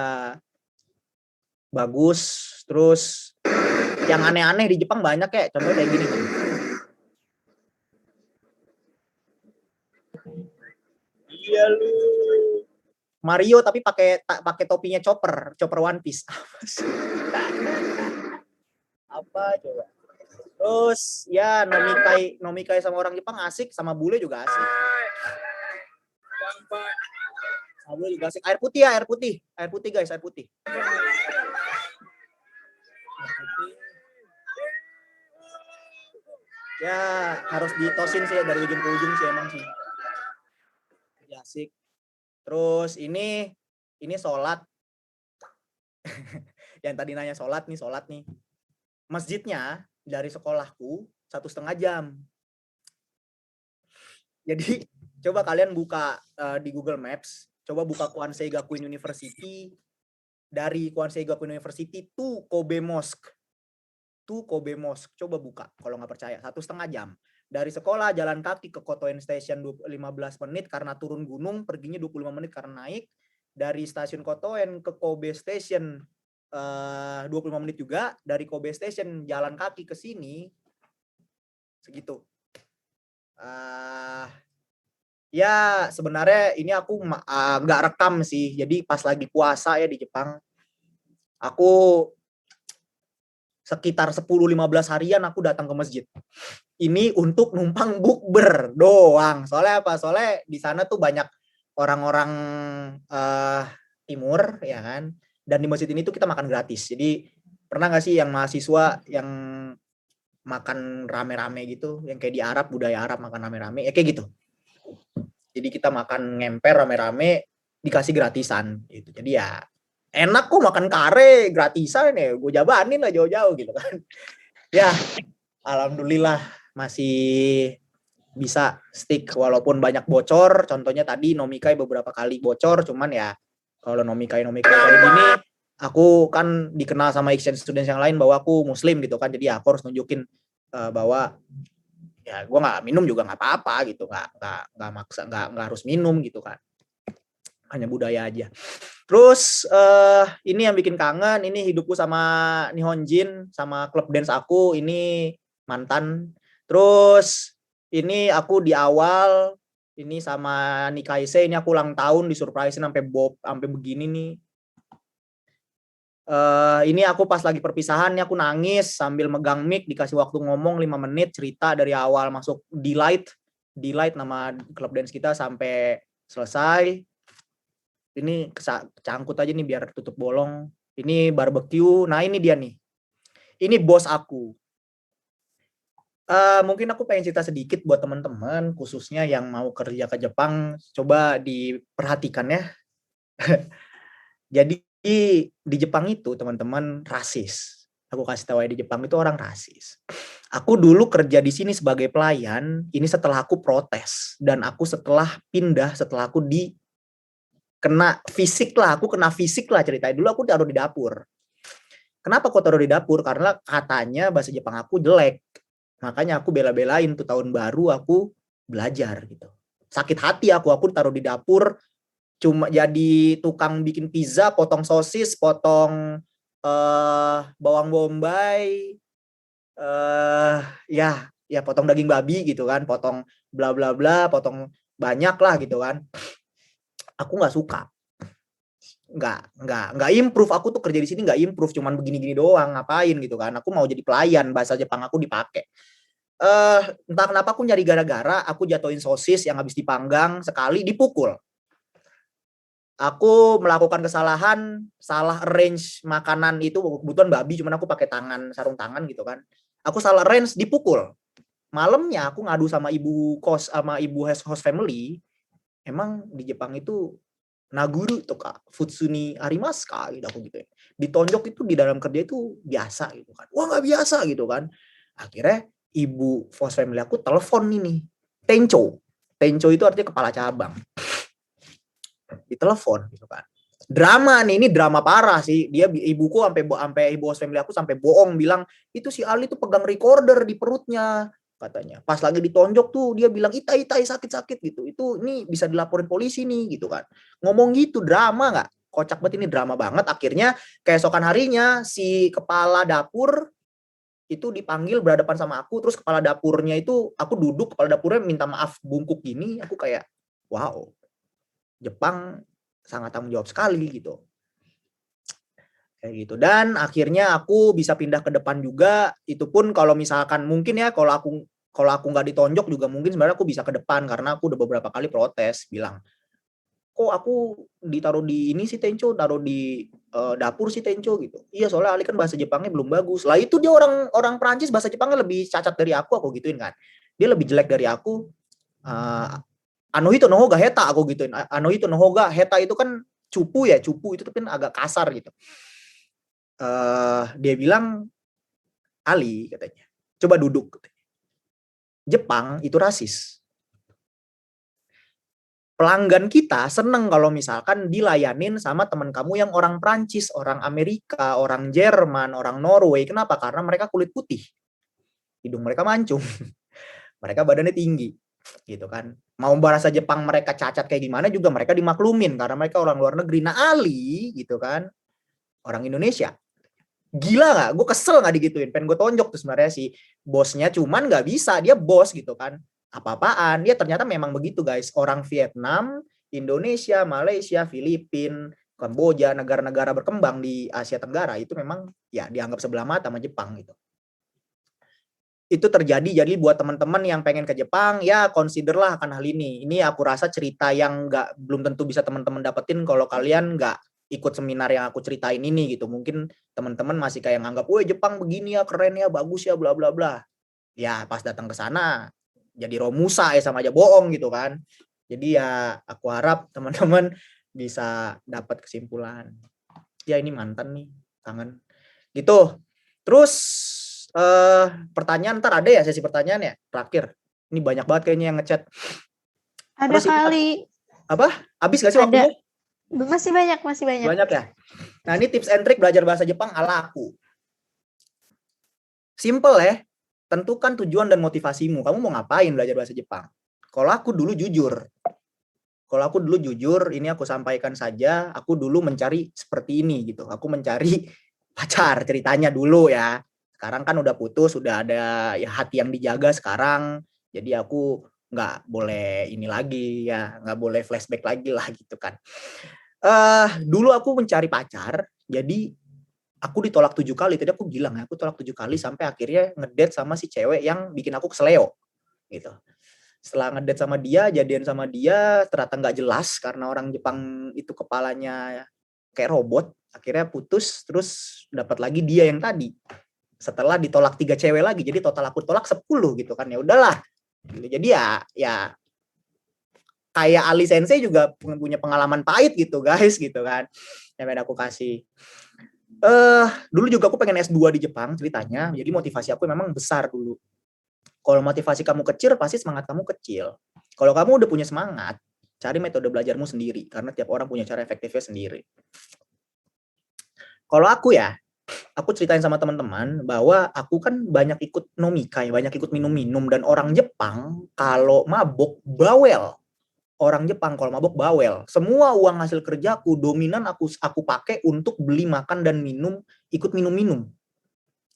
bagus. Terus yang aneh-aneh di Jepang banyak ya, contohnya kayak gini. Iya lu. Mario tapi pakai topinya Chopper One Piece. Apa coba? Terus ya nomikai sama orang Jepang asik, sama bule juga asik. Sama bule juga asik. Air putih guys, air putih. Ya harus ditosin sih dari ujung ke ujung sih emang sih. Ya, asik. Terus ini sholat. Yang tadi nanya sholat nih. Masjidnya dari sekolahku 1,5 jam. Jadi coba kalian buka di Google Maps, coba buka Kwansei Gakuin University. Dari Kwansei Gakuin University to Kobe Mosque. Coba buka kalau nggak percaya, 1,5 jam. Dari sekolah jalan kaki ke Kotoen Station 15 menit karena turun gunung, perginya 25 menit karena naik. Dari stasiun Kotoen ke Kobe Station 25 menit juga. Dari Kobe Station jalan kaki ke sini segitu. Ya sebenarnya ini aku nggak rekam sih. Jadi pas lagi puasa ya di Jepang. Aku sekitar 10-15 harian aku datang ke masjid. Ini untuk numpang bukber doang. Soalnya apa? Soalnya di sana tuh banyak orang-orang timur, ya kan? Dan di masjid ini tuh kita makan gratis. Jadi pernah nggak sih yang mahasiswa yang makan rame-rame gitu, yang kayak di Arab, budaya Arab makan rame-rame, ya kayak gitu. Jadi kita makan ngemper rame-rame, dikasih gratisan gitu. Jadi ya enak kok makan kare gratisan ya, gue jabanin lah jauh-jauh gitu kan. Ya, alhamdulillah masih bisa stick walaupun banyak bocor. Contohnya tadi Nomikai beberapa kali bocor, cuman ya kalau Nomikai kayak gini, aku kan dikenal sama exchange students yang lain bahwa aku muslim gitu kan. Jadi aku harus nunjukin bahwa ya gue nggak minum juga nggak apa-apa gitu, nggak maksa, nggak harus minum gitu kan, hanya budaya aja. Terus ini yang bikin kangen, ini hidupku sama Nihonjin, sama klub dance aku, ini mantan. Terus ini aku di awal, ini sama Nikaise, ini aku ulang tahun, disurprisein sampai begini nih. Ini aku pas lagi perpisahan, ini aku nangis sambil megang mic, dikasih waktu ngomong 5 menit, cerita dari awal masuk Delight nama klub dance kita sampai selesai. Ini cangkut aja nih biar tutup bolong. Ini barbecue. Nah ini dia nih. Ini bos aku. Mungkin aku pengen cerita sedikit buat teman-teman, khususnya yang mau kerja ke Jepang. Coba diperhatikan ya. Jadi di Jepang itu teman-teman rasis. Aku kasih tahu ya, di Jepang itu orang rasis. Aku dulu kerja di sini sebagai pelayan. Ini setelah aku protes. Dan aku setelah pindah, setelah aku kena fisik lah ceritanya. Dulu aku taruh di dapur. Kenapa aku taruh di dapur? Karena katanya bahasa Jepang aku jelek. Makanya aku bela-belain tuh tahun baru aku belajar gitu. Sakit hati aku taruh di dapur, cuma jadi tukang bikin pizza, potong sosis, potong bawang bombay, ya potong daging babi gitu kan, potong bla bla bla, potong banyak lah gitu kan. Aku nggak suka, nggak improve. Aku tuh kerja di sini nggak improve, cuman begini-gini doang, ngapain gitu kan. Aku mau jadi pelayan, bahasa Jepang aku dipakai. Entah kenapa aku nyari gara-gara, aku jatuhin sosis yang habis dipanggang, sekali dipukul. Aku melakukan kesalahan, salah arrange makanan itu, kebutuhan babi, cuman aku pakai sarung tangan gitu kan. Aku salah arrange, dipukul. Malamnya aku ngadu sama ibu kos, sama ibu host family. Emang di Jepang itu naguru tuh kak, futsuni arimasu kak, gitu aku gitu. Ditonjok itu di dalam kerja itu biasa gitu kan. Wah nggak biasa gitu kan. Akhirnya ibu host family aku telepon ini, tencho itu artinya kepala cabang. Ditelepon gitu kan. Drama nih, ini drama parah sih. Dia ibuku sampai ibu host family aku sampai bohong bilang itu si Ali tuh pegang recorder di perutnya katanya. Pas lagi ditonjok tuh dia bilang itai sakit gitu. Ini bisa dilaporin polisi nih gitu kan. Ngomong gitu, drama nggak? Kocak banget, ini drama banget. Akhirnya keesokan harinya si kepala dapur itu dipanggil berhadapan sama aku. Terus kepala dapurnya itu, aku duduk, kepala dapurnya minta maaf bungkuk gini. Aku kayak wow, Jepang sangat tanggung jawab sekali gitu. Kayak gitu. Dan akhirnya aku bisa pindah ke depan juga. Itu pun kalau misalkan mungkin ya, kalau aku nggak ditonjok juga mungkin sebenarnya aku bisa ke depan, karena aku udah beberapa kali protes bilang, kok aku ditaruh di ini sih Tencho, taruh di dapur sih Tencho gitu. Iya soalnya Ali kan bahasa Jepangnya belum bagus. Lah itu dia orang Prancis bahasa Jepangnya lebih cacat dari aku gituin kan. Dia lebih jelek dari aku. Anohito no hoga heta aku gituin. Anohito no hoga heta itu kan cupu itu tapi agak kasar gitu. Dia bilang, Ali katanya, coba duduk katanya. Jepang itu rasis. Pelanggan kita seneng kalau misalkan dilayanin sama teman kamu yang orang Prancis, orang Amerika, orang Jerman, orang Norway. Kenapa? Karena mereka kulit putih. Hidung mereka mancung. Mereka badannya tinggi. Gitu kan. Mau bahasa Jepang mereka cacat kayak gimana juga mereka dimaklumin karena mereka orang luar negeri. Nah Ali gitu kan, orang Indonesia. Gila nggak? Gue kesel nggak digituin. Pengen gue tonjok tuh sebenarnya si bosnya, cuman nggak bisa. Dia bos gitu kan. Apa-apaan. Dia ternyata memang begitu guys. Orang Vietnam, Indonesia, Malaysia, Filipina, Kamboja, negara-negara berkembang di Asia Tenggara itu memang ya dianggap sebelah mata sama Jepang gitu. Itu terjadi, jadi buat teman-teman yang pengen ke Jepang ya consider lah akan hal ini. Ini aku rasa cerita yang belum tentu bisa teman-teman dapetin kalau kalian nggak ikut seminar yang aku ceritain ini gitu. Mungkin teman-teman masih kayak nganggap, woi Jepang begini ya, keren ya, bagus ya, bla bla bla. Ya pas datang ke sana jadi Romusa ya, sama aja bohong gitu kan. Jadi ya aku harap teman-teman bisa dapat kesimpulan. Ya ini mantan nih, kangen. Gitu. Terus pertanyaan ntar ada ya sesi pertanyaan ya terakhir. Ini banyak banget kayaknya yang ngechat. Ada Terus kali. Apa? Habis gak sih Ada. waktunya? Masih banyak. Banyak ya. Nah ini tips and trick belajar bahasa Jepang ala aku. Simple ya. Tentukan tujuan dan motivasimu. Kamu mau ngapain belajar bahasa Jepang? Kalau aku dulu jujur, ini aku sampaikan saja, aku dulu mencari seperti ini gitu. Aku mencari pacar ceritanya dulu ya. Sekarang kan udah putus, udah ada ya hati yang dijaga sekarang. Jadi aku nggak boleh ini lagi ya, nggak boleh flashback lagi lah gitu kan. Dulu aku mencari pacar, jadi aku ditolak 7 kali. Tadi aku bilang ya, aku tolak 7 kali sampai akhirnya ngedate sama si cewek yang bikin aku keseleo gitu. Setelah ngedate sama dia, jadian sama dia, ternyata nggak jelas karena orang Jepang itu kepalanya kayak robot. Akhirnya putus, terus dapat lagi dia yang tadi. Setelah ditolak 3 cewek lagi, jadi total aku tolak 10 gitu kan. Ya udahlah. Jadi ya kayak Ali Sensei juga punya pengalaman pahit gitu guys gitu kan. Yang pengen aku kasih. Dulu juga aku pengen S2 di Jepang ceritanya. Jadi motivasi aku memang besar dulu. Kalau motivasi kamu kecil, pasti semangat kamu kecil. Kalau kamu udah punya semangat, cari metode belajarmu sendiri. Karena tiap orang punya cara efektifnya sendiri. Kalau aku ceritain sama teman-teman bahwa aku kan banyak ikut nomikai, banyak ikut minum-minum. Dan orang Jepang kalau mabok, bawel. Orang Jepang kalau mabok, bawel. Semua uang hasil kerjaku, dominan aku pakai untuk beli makan dan minum, ikut minum-minum.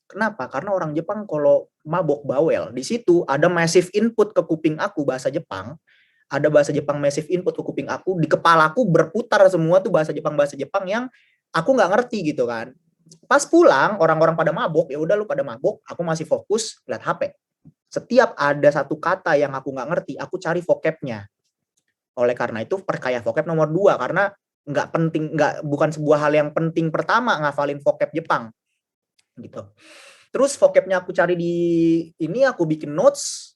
Kenapa? Karena orang Jepang kalau mabok bawel, di situ ada massive input ke kuping aku bahasa Jepang, ada bahasa Jepang massive input ke kuping aku, di kepalaku berputar semua tuh bahasa Jepang yang aku nggak ngerti gitu kan. Pas pulang orang-orang pada mabok, ya udah lu pada mabok, aku masih fokus lihat HP. Setiap ada satu kata yang aku nggak ngerti, aku cari vocabnya. Oleh karena itu perkaya vocab nomor 2 karena bukan sebuah hal yang penting pertama ngafalin vocab Jepang. Gitu. Terus vocabnya aku cari di ini, aku bikin notes,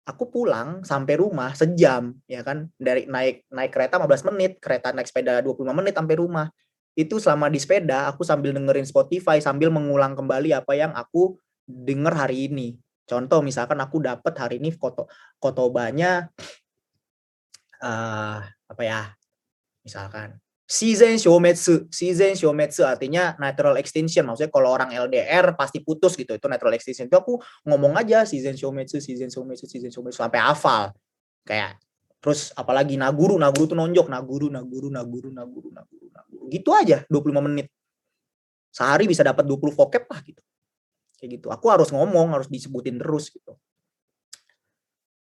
aku pulang sampai rumah sejam ya kan, dari naik kereta 15 menit, kereta naik sepeda 25 menit sampai rumah. Itu selama di sepeda aku sambil dengerin Spotify sambil mengulang kembali apa yang aku denger hari ini. Contoh misalkan aku dapat hari ini kotobanya apa ya? Misalkan Shizen Shoumetsu artinya natural extinction. Maksudnya kalau orang LDR pasti putus gitu. Itu natural extinction. Itu aku ngomong aja Shizen Shoumetsu sampai hafal. Kayak terus apalagi Naguru tuh nonjok Naguru. Gitu aja 25 menit. Sehari bisa dapat 20 vocab lah gitu. Kayak gitu. Aku harus ngomong, harus disebutin terus gitu.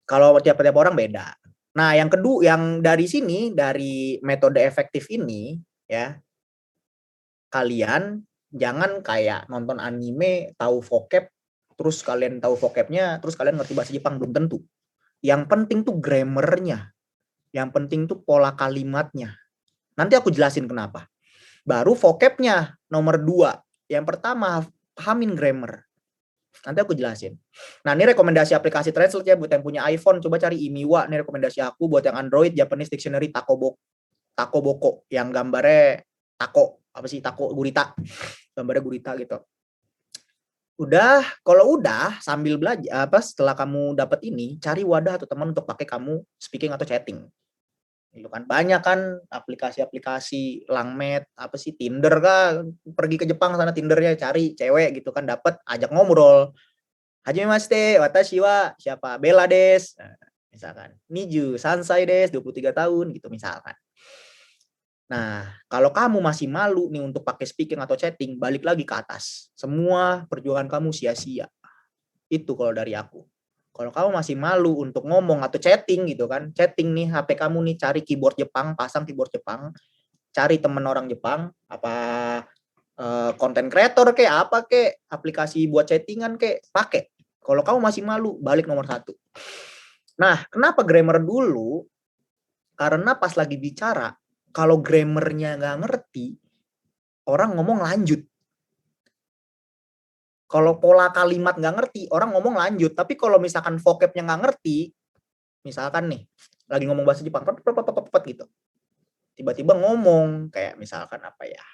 Kalau tiap-tiap orang beda. Nah, yang kedua, yang dari sini, dari metode efektif ini, ya, kalian jangan kayak nonton anime, tahu vocab, terus kalian tahu vocabnya, terus kalian ngerti bahasa Jepang, belum tentu. Yang penting tuh grammarnya, yang penting tuh pola kalimatnya. Nanti aku jelasin kenapa. Baru vocabnya nomor 2. Yang pertama, pahamin grammar. Nanti aku jelasin. Nah, ini rekomendasi aplikasi Translate ya buat yang punya iPhone, coba cari Imiwa, ini rekomendasi aku. Buat yang Android, Japanese Dictionary Takoboko yang gambarnya tako gurita. Gambarnya gurita gitu. Kalau udah sambil belajar setelah kamu dapat ini, cari wadah atau teman untuk pakai kamu speaking atau chatting. Itu kan banyak kan aplikasi-aplikasi Langmed, Tinder kan, pergi ke Jepang sana Tindernya cari cewek gitu kan, dapat ajak ngobrol. Hajimemashite, watashi wa siapa? Bella des. Nah, misalkan. Niju Sansai des, 23 tahun gitu misalkan. Nah, kalau kamu masih malu nih untuk pakai speaking atau chatting, balik lagi ke atas. Semua perjuangan kamu sia-sia. Itu kalau dari aku. Kalau kamu masih malu untuk ngomong atau chatting gitu kan, chatting nih HP kamu nih, cari keyboard Jepang, pasang keyboard Jepang, cari temen orang Jepang, apa konten kreator kayak apa kayak aplikasi buat chattingan kayak pakai. Kalau kamu masih malu, balik nomor 1. Nah, kenapa grammar dulu? Karena pas lagi bicara, kalau grammarnya nggak ngerti, orang ngomong lanjut. Kalau pola kalimat nggak ngerti, orang ngomong lanjut. Tapi kalau misalkan vocabnya nggak ngerti, misalkan nih, lagi ngomong bahasa Jepang, gitu. Tiba-tiba ngomong, kayak misalkan apa ya,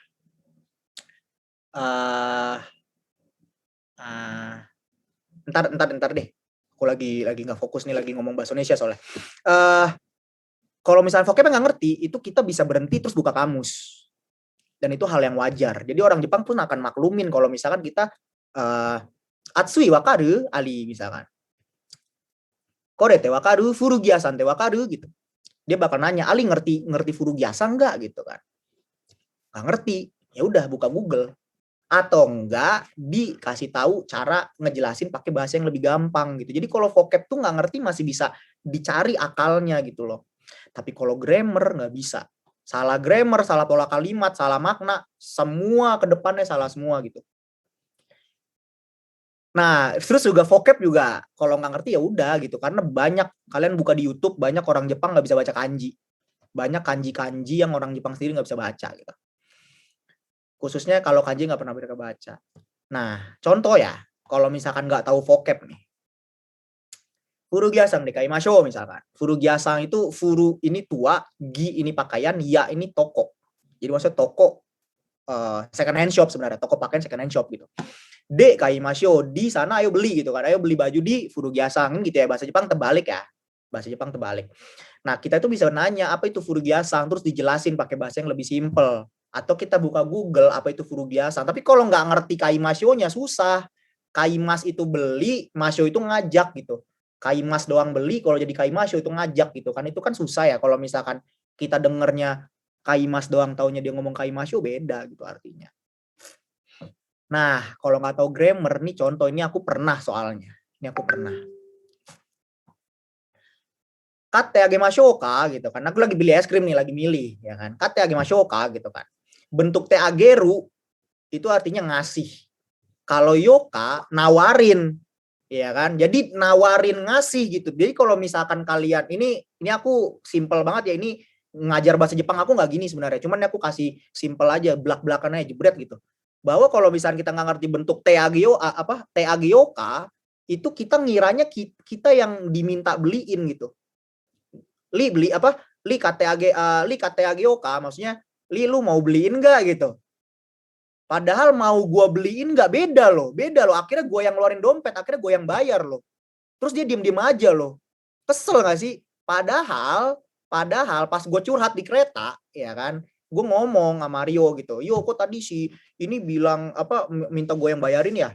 ntar deh. Aku lagi nggak fokus nih, lagi ngomong bahasa Indonesia soalnya. Kalau misalnya vocabnya nggak ngerti, itu kita bisa berhenti terus buka kamus. Dan itu hal yang wajar. Jadi orang Jepang pun akan maklumin kalau misalkan kita Atsui wakaru, Ali misalkan. Kore te wakaru, furugiasan te wakaru gitu. Dia bakal nanya, Ali ngerti furugiasa enggak gitu kan. Nggak ngerti, ya udah buka Google. Atau enggak dikasih tahu cara ngejelasin pakai bahasa yang lebih gampang gitu. Jadi kalau vocab tuh nggak ngerti masih bisa dicari akalnya gitu loh. Tapi kalau grammar nggak bisa. Salah grammar, salah pola kalimat, salah makna, semua ke depannya salah semua gitu. Nah, terus juga vocab juga kalau nggak ngerti ya udah gitu. Karena banyak, kalian buka di YouTube, banyak orang Jepang nggak bisa baca kanji. Banyak kanji-kanji yang orang Jepang sendiri nggak bisa baca gitu. Khususnya kalau kanji nggak pernah mereka baca. Nah, contoh ya, kalau misalkan nggak tahu vocab nih. Furugiasang dekai-masho misalkan. Furugiasang itu furu ini tua, gi ini pakaian, ya ini toko. Jadi maksudnya toko second hand shop sebenarnya, toko pakaian second hand shop gitu. Dekai-masho, di sana ayo beli gitu kan. Ayo beli baju di Furugiasang gitu ya, bahasa Jepang terbalik ya. Bahasa Jepang terbalik. Nah, kita itu bisa nanya apa itu Furugiasang, terus dijelasin pakai bahasa yang lebih simple. Atau kita buka Google apa itu Furugiasang. Tapi kalau nggak ngerti kaimasyo-nya susah. Kaimas itu beli, masyo itu ngajak gitu. Kaimas doang beli, kalau jadi kaimasyo itu ngajak gitu kan. Itu kan susah ya kalau misalkan kita dengernya kaimas doang, taunya dia ngomong kaimasyo, beda gitu artinya. Nah, kalau nggak tahu grammar nih, contoh ini aku pernah soalnya. Ini aku pernah. Kate agemashoka gitu kan. Aku lagi beli es krim nih, lagi milih ya kan. Kate agemashoka gitu kan. Bentuk te ageru itu artinya ngasih. Kalau yoka nawarin. Ya kan? Jadi nawarin ngasih gitu. Jadi kalau misalkan kalian ini aku simple banget ya, ini ngajar bahasa Jepang aku nggak gini sebenarnya. Cuman aku kasih simple aja, belak-belakan aja jebret gitu. Bahwa kalau misalkan kita nggak ngerti bentuk te agioka, itu kita ngiranya kita yang diminta beliin gitu. Li beli apa? Li kate agioka, maksudnya Li lu mau beliin nggak gitu. Padahal mau gue beliin nggak, beda loh. Akhirnya gue yang ngeluarin dompet, akhirnya gue yang bayar loh. Terus dia diem-diem aja loh. Kesel nggak sih? Padahal pas gue curhat di kereta, ya kan, gue ngomong sama Rio gitu. Yo, kok tadi si ini bilang apa, minta gue yang bayarin ya?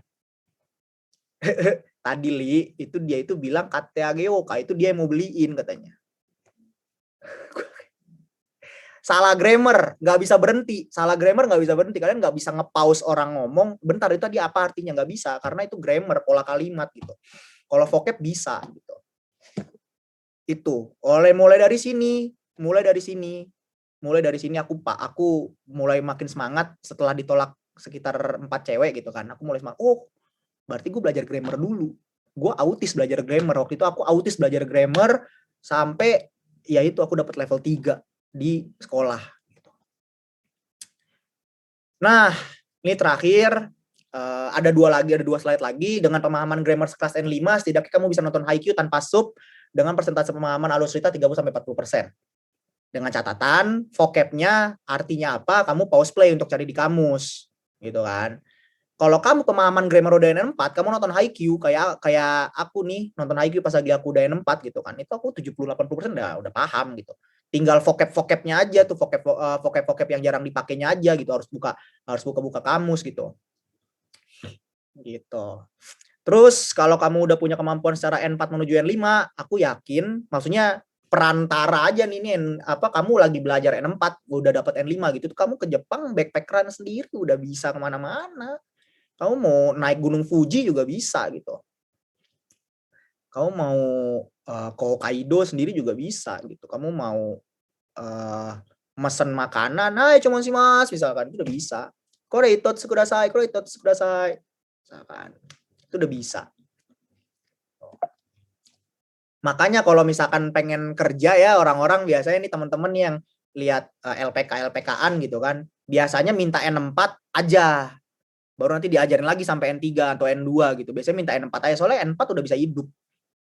Tadi Li, dia itu bilang kate agioka, itu dia yang mau beliin katanya. Salah grammar, nggak bisa berhenti. Kalian nggak bisa nge-pause orang ngomong, bentar itu tadi apa artinya, nggak bisa. Karena itu grammar, pola kalimat gitu. Kalau vocab bisa gitu. Itu. Mulai dari sini aku mulai makin semangat setelah ditolak sekitar 4 cewek gitu kan. Aku mulai semangat. Oh, berarti gue belajar grammar dulu. Gue autis belajar grammar. Waktu itu aku autis belajar grammar sampai ya itu aku dapat level 3 di sekolah. Nah, ini terakhir ada 2 slide lagi. Dengan pemahaman grammar kelas N5, setidaknya kamu bisa nonton Haikyuu tanpa sub dengan persentase pemahaman alur cerita 30-40%. Dengan catatan vocabnya artinya apa, kamu pause play untuk cari di kamus, gitu kan. Kalau kamu pemahaman grammar udah N4, kamu nonton Haikyuu kayak aku nih nonton Haikyuu pas lagi aku udah N4 gitu kan. Itu aku 70-80% udah paham gitu. Tinggal vocabnya aja tuh, vocab yang jarang dipakainya aja gitu, harus buka kamus gitu. Gitu. Terus kalau kamu udah punya kemampuan secara N4 menuju N5, aku yakin, maksudnya perantara aja nih kamu lagi belajar N4, udah dapat N5 gitu, kamu ke Jepang backpackeran sendiri udah bisa kemana-mana. Kamu mau naik Gunung Fuji juga bisa gitu. Kamu mau ke Hokkaido sendiri juga bisa gitu. Kamu mau mesen makanan, hai cuma si mas, misalkan, itu udah bisa. Kore itot kudasai, misalkan, itu udah bisa. Makanya kalau misalkan pengen kerja ya orang-orang biasanya nih teman-teman yang lihat LPK-LPK-an gitu kan, biasanya minta N4 aja. Baru nanti diajarin lagi sampai N3 atau N2 gitu. Biasanya minta N4 aja soalnya N4 udah bisa hidup.